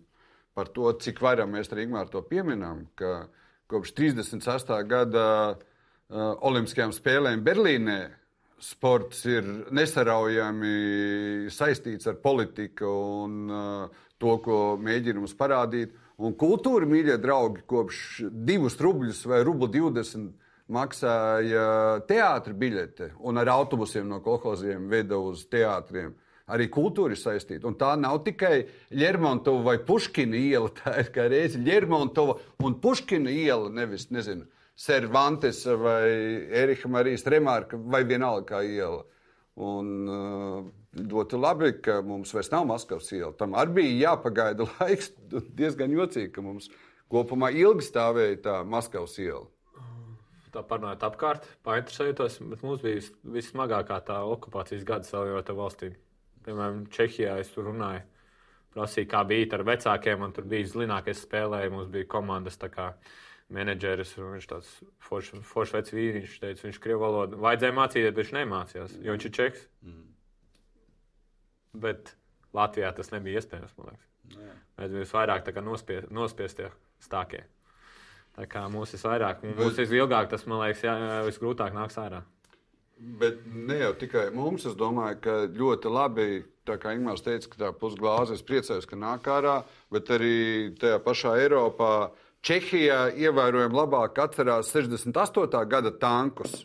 par to, cik varam mēs ar Ingmāru to pieminam, ka kopš 36. gada Olimpiskajām spēlēm Berlīnē sports ir nesaraujami saistīts ar politiku un to, ko mēģina mums parādīt. Un kultūra, mīļie draugi, kopš 2 rubļus vai 1,20 maksāja teātra biļete un ar autobusiem no kolhoziem veda uz teātriem. Arī kultūra ir saistīta. Un tā nav tikai Ļermontova vai Puškina iela, tā ir kā reizi Ļermontova un Puškina iela, nevis, Cervantes vai Eriha Marijas Remarka vai vienalga kā iela. Un ļoti labi, ka mums vairs nav Maskavas iela. Tam arī bija jāpagaida laiks, diezgan jocīgi, ka mums kopumā ilgi stāvēja tā Maskavas iela. tā parunājot apkārt, painteresējoties, bet mums bija vissmagākā tā okupācijas gada savējota valstī. Piemēram, Čehijā es tur runāju, prasīju, kā bija ar vecākiem, un tur bija zinākais spēlēji, mums bija komandas tā kā menedžeris, un viņš tāds foršs vecs vīri, viņš teica, viņš krievu valodu vajadzēja mācīties, bet viņš nemācījās, jo viņš ir čeks. Bet Latvijā tas nebija iespējams, man liekas. Mēs bijām vairāk tā kā nospiestie stākie. Tā kā mums ir vairāk, mums ir ilgāk, tas, man liekas, visgrūtāk nāks ārā. Bet ne jau tikai mums, es domāju, ka ļoti labi, tā kā Ingmārs teica, ka tā pusglāze, es priecājos, ka nāk ārā, bet arī tajā pašā Eiropā, Čehijā ievērojami labāk atcerās 68. gada tankus,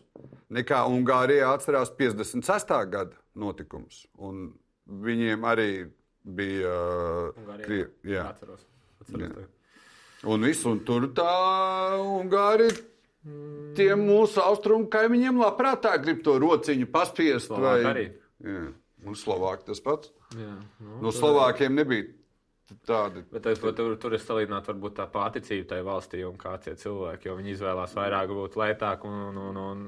nekā Ungārijā atcerās 56. gada notikums. Un viņiem arī bija... Ungārijā, atceros. Un viss, un tur tā Ungārija... Tiem mūsu austrumu kaimiņiem labprātāk grib to rociņu paspiest. Slovāki arī. Jā. Un Slovāki tas pats. Jā, Slovākiem nebija tādi. Bet tur es salīdzinātu varbūt tā paticība tai valstī un kāds ir cilvēki, jo viņi izvēlās vairāk būt lētāk un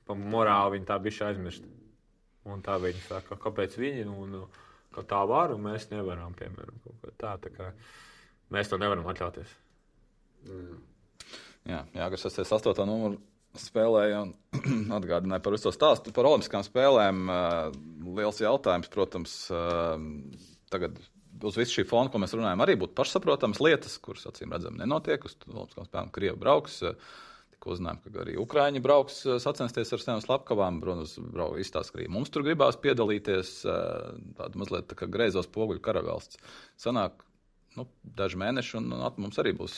pa morāli viņi tā bišķi aizmirst. Un tā viņi saka, kāpēc viņi, ka tā var un mēs nevaram, piemēram. Tā kā mēs to nevaram atļauties. Jā, kas es 8. numuru spēlēju un atgādināju par visu to stāstu. Par olimpiskām spēlēm liels jautājums, protams, tagad uz visu šī fona, ko mēs runājam, arī būtu pašsaprotamas lietas, kuras, acīm redzam, nenotiek. Uz olimpiskām spēlēm Krievi brauks, tikko uzzinājām, ka arī Ukraiņi brauks sacensties ar savām slepkavām. Protams, izstāsta, ka arī mums tur gribās piedalīties, tādu mazliet tā kā greizos poguļu karavalsts. Sanāk, daži mēneši, un mums arī būs,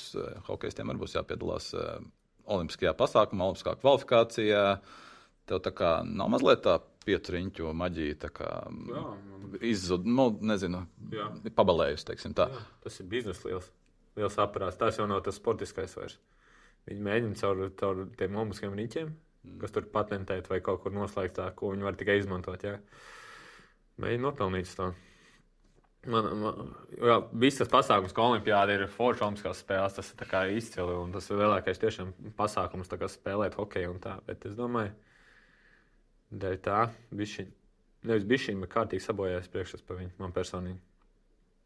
hokejistiem arī būs jāpiedalās olimpiskajā pasākumā, olimpiskā kvalifikācijā. Tev tā kā nav mazliet tā pieturiņķu maģija, tā kā izzud, nezinu, pabalējusi, teiksim tā. Jā, tas ir biznes liels aparāts. Tas jau nav tas sportiskais vairs. Viņi mēģina caur tiem olimpiskiem riņķiem, kas tur patentēt vai kaut kur noslēgt tā, ko viņi var tikai izmantot, jā. Mēģina nopelnīt tā. Viss tas pasākums, ka olimpiāda ir forša olimpiskās spēles, tas ir tā kā izcili, un tas ir lielākais tiešām pasākums tā kā spēlēt hokeju un tā, bet es domāju, dēļ tā, nevis bišķiņ, bet kārtīgi sabojājas priekšstats par viņu, man personīgi.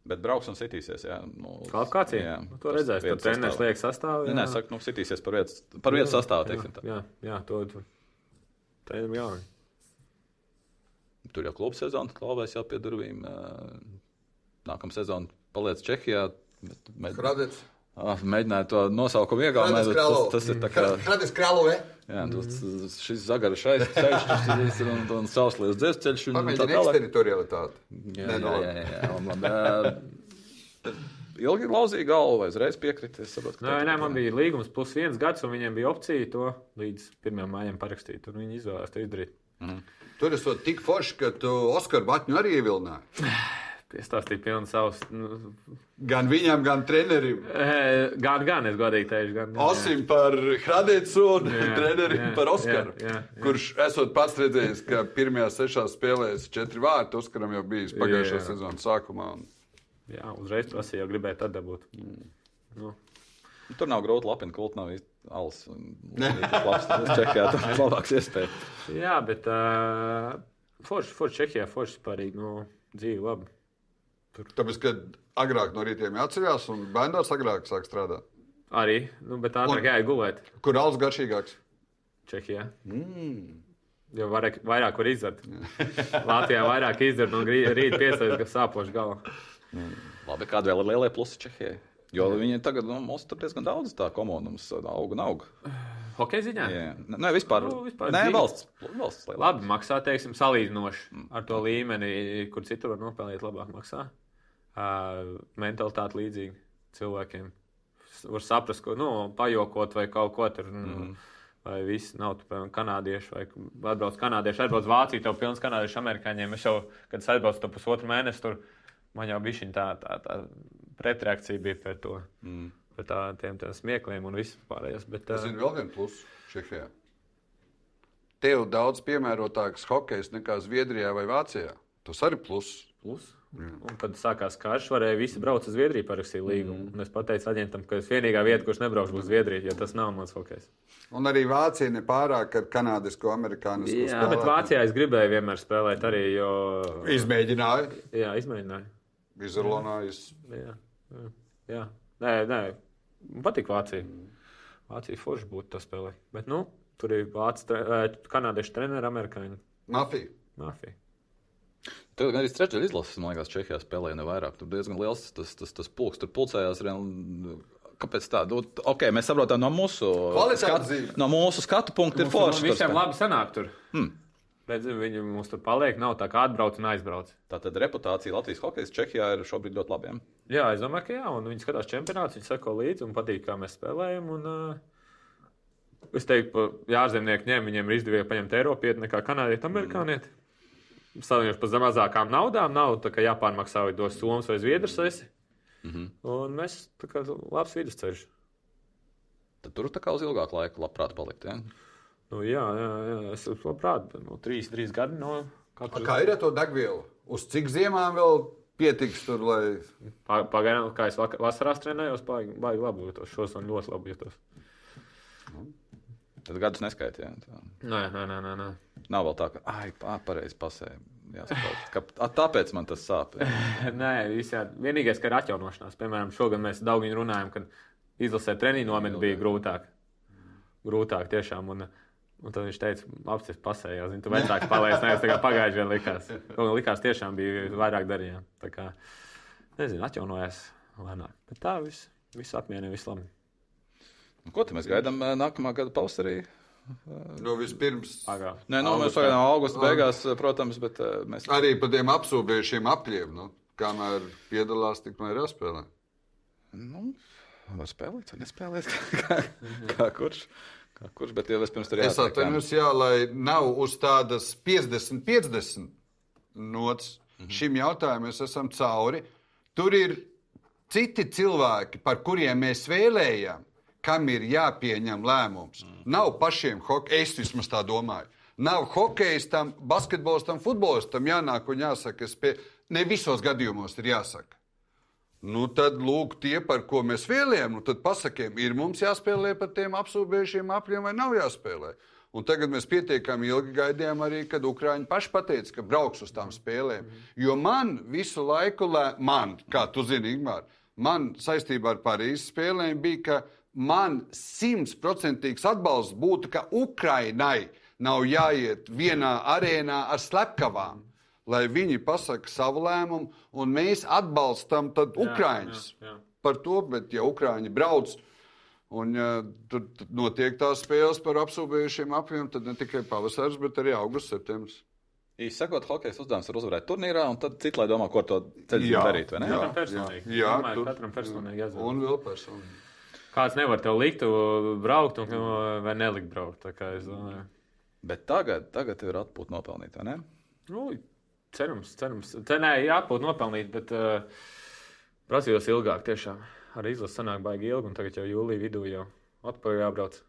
Bet brauks un sitīsies, jā. Kvalifikācija? Jā, to redzēs, tad treneris liek sastāvu, jā. Nē, saku, sitīsies par vietu sastāvu, teiksim tā. Jā, to trenerim jāvien. Tur jau klubu sezona, klauvēs jau pie durvīm. Nākamā sezona paliec Čehijā. Hradec. Mēģināju to nosaukumu iegaumēt. Tas ir tā kā... Hradec Kralove. Jā, šis zagaras aizceļš un Sauslīvas dzēsceļš. Pamēģina eksteritorialitāti. Jā. Ilgi lauzīja galvu, vai uzreiz piekrita? Nē, man bija līgums +1 gads, un viņiem bija opcija to līdz 1. maijam parakstīt, un viņi izvēlējās to izdarīt. Tur esot tik forši, ka tu Oskaru Batņu arī ievilināji. Piestāstīja pilnu savus... Gan viņam, gan trenerim. Gan, es godīgi teikšu. Osim par Hradecu un trenerim par Oskaru. Kurš esot pats redzējis, ka pirmajās 6 spēlēs 4 vārti Oskaram jau bijis pagājušā sezonas sākumā. Jā, uzreiz prasīja, jau gribēja tad dabūt. Tur nav grūti lapina kultu, nav īsti alus. Tas Čehijā tā labāks iespēja. Jā, bet forši Čehijā, forši spārīgi, dzīvi labi. Tāpēc, kad agrāk no rītiem jāatceļās un bērndārs agrāk sāk strādāt. Arī, bet ātrāk jāiet gulēt. Kur alus garšīgāks? Čehijā. Jo vairāk var izdzert. Latvijā vairāk izdzert un rīt 5, kas sāpoši galva. Labi, kāda vēl ir lielie plusi Čehijai? Jo viņi tagad, mums tur diezgan daudz tā komandu, mums aug. Hokej ziņā? Jā. Nē, vispār valsts lielā. Labi maksā, teiksim, salīdzinoši ar to līmeni, kur citur var nopelnīt labāk maksā. Mentalitāte līdzīga cilvēkiem. Var saprast, ko, pajokot vai kaut ko tur, vai visi nav, piemēram, kanādieši, vai atbrauc Vāciju, tev pilns kanādieši amerikāņiem. Es jau, kad es atbraucu to pusotru mēnesi, tur man jau bišķiņ tā pretreakcija bija pret to. Par tiem smiekliem un viss pārējais. Es zinu vēl vienu plusu Čehijā. Tev daudz piemērotāks hokejs nekā Zviedrijā vai Vācijā. Tas arī pluss. Un, kad sākās karš, varēja visi braukt uz Zviedriju, parakstīja līgumu. Un es pateicu aģentam, ka es vienīgā vieta, kurš nebraukšu, būs Zviedrija, jo tas nav mans hokejs. Un arī Vācija nepārāk ar kanādisku, amerikānisku Jā, bet Vācijā es gribēju vienmēr spēlēt arī, jo... Izmēģināju. Jā, izmēģināju. Izrunājis. Jā. Nē. Man patīk Vācija. Vācija forši būtu tā spēlē. Bet, tur ir kanādiešu treneri, amerikāņi. Mafija. Tev gan arī trešdaļa izlases, man liekas, Čehijā spēlēja nevairāk. Tur diezgan liels tas pulks, tur pulcējās arī. Kāpēc tā? Ok, mēs saprotam no mūsu skatu punktu ir forši. Visiem labi sanāk tur. Redzi, viņi mums tur paliek, nav tā kā atbrauc un aizbrauc. Tātad reputācija Latvijas hokejas Čehijā ir šobrīd ļoti labiem. Jā, es domāju, ka jā, un viņi skatās čempionātus, viņi seko līdzi un patīk, kā mēs spēlējam. Un, es teiktu, ja ārzemnieki ņem, viņiem ir izdevīgi paņemt Eiropieti nekā kanādieti, amerikānieti. Salīdzinot par mazākām naudām, nav tā kā jāpārmaksā vai dos Somas vai Zviedrs esi. Un mēs tā kā labs vidusceļš. Tad tur tā kā uz ilgāku laiku labprāt palikt, ja? Jā, es labprāt, 3 gadi no... Kā ir ar to degvielu? Uz cik ziemām vēl pietiks tur, lai... Pagaidām, kā es vasarās trenējos, baigi labi jūtos. Šos man ļoti labi jūtos. Tad gadus neskaiti, jā? Nē. Nav vēl tā, ka, pareizi pasēja. Tāpēc man tas sāp. Nē, vienīgais, ka ir atjaunošanās. Piemēram, šogad mēs daudz runājam, kad izlasē treniņu nometni bija grūtāk. Grūtāk tiešām. Un tad viņš teica, apsties pasējās. Tu vecāks paliec, nevis tā kā pagājuši vien likās. Likās tiešām bija vairāk darījām. Tā kā, nezinu, atjaunojās lēnāk. Bet tā viss apmierina, viss labi. Ko te mēs gaidām nākamā gada pavasarī? Vispirms. Mēs pagaidām augusta beigās, protams, bet mēs... Arī par tiem apsūbējušiem apļiem, kamēr piedalās, tikmēr jāspēlē. Var spēlēt, vai nespēlēt, kā kurš, bet jau vispirms tur jāsaka. Es atvainojos, lai nav uz tādas 50-50 nots šim jautājumam, mēs esam cauri. Tur ir citi cilvēki, par kuriem mēs vēlējām, kam ir jāpieņem lēmums. Nav pašiem es vismaz tā domāju. Nav hokejistam, basketbolistam, futbolistam jānāk un jāsaka, ne visos gadījumos ir jāsaka. Tad lūk tie, par ko mēs vēlējām, tad pasakiem, ir mums jāspēlē par tiem apsūbējušiem apļiem vai nav jāspēlē. Un tagad mēs pietiekami ilgi gaidījām arī, kad Ukraiņi paši pateica, ka brauks uz tām spēlēm. Jo man visu laiku, kā tu zini, Ingmār, man saistībā ar Parīzes spēlēm bija, ka man 100% atbalsts būtu, ka Ukrainai nav jāiet vienā arēnā ar slepkavām, lai viņi pasaka savu lēmumu, un mēs atbalstam tad Ukraiņus par to, bet ja Ukraiņi brauc, un ja tur notiek tās spēles par apsūbējušiem apļiem, tad ne tikai pavasars, bet arī augusts, septembris. Īsti sakot, hokejas uzdevums ir uzvarēt turnīrā, un tad citi, lai domā, ko ar to ceļu darīt, vai ne? Katram personīgi jāzvar. Un vēl personīgi. Kāds nevar tev likt braukt vai nelikt braukt, tā kā es domāju. Bet tagad tev ir atpūt nopelnīt, vai ne? Cerams. Nē, jāatpūt nopelnīt, bet prasījos ilgāk tiešām. Arī izlases sanāk baigi ilgi, un tagad jau jūlija vidū jau atpakaļ jābrauc.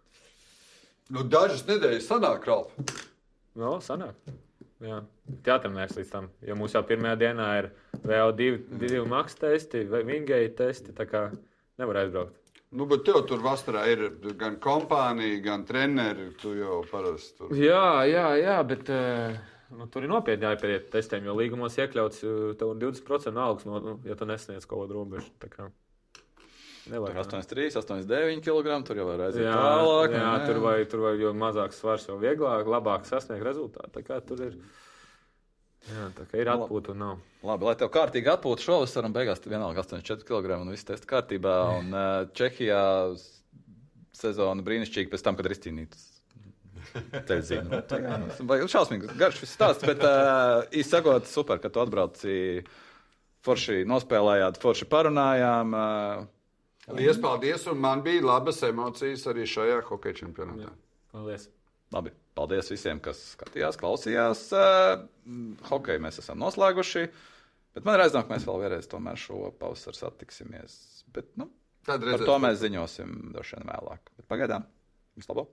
Dažas nedēļas sanāk, Ralf. Sanāk. Jā. Jātrenēs līdz tam, jo mums jau pirmajā dienā ir VO2 maks testi, vai Wingate testi, tā kā nevar aizbraukt. Bet tev tur vasarā ir gan kompānija, gan treneri, tu jau parasti tur. Jā, bet tur ir nopietni jāiepēriet testiem, jo līgumos iekļauts tev 20% algas, ja tu nesniedz kaut kādu robežu. Tā kā nevar. Tur 83, 89 kg, tur jau var aiziet tālāk. Jā, tur vai jo mazāks svars, jo vieglāk, labāk sasniegt rezultātu. Tā kā tur ir, tā kā ir atpūta un nav. Labi, lai tev kārtīgi atpūta šovasar un beigās vienalga 84 kg un viss testa kārtībā. Un Čehijā sezona brīnišķīga pēc tam, kad ir izcīnītas ceļzīme. Vai šausmīgi garš viss stāsts, bet īsti sakot, super, ka tu atbrauci, forši nospēlējāt, forši parunājām. Liels paldies, un man bija labas emocijas arī šajā hokeja čempionātā. Paldies. Labi, paldies visiem, kas skatījās, klausījās. Hokeju mēs esam noslēguši, bet man ir aiznāk, ka mēs vēl vienreiz tomēr šo pavasaru satiksimies. Bet, par to mēs ziņosim droši vien vēlāk. Bet pagaidām, vislabāk!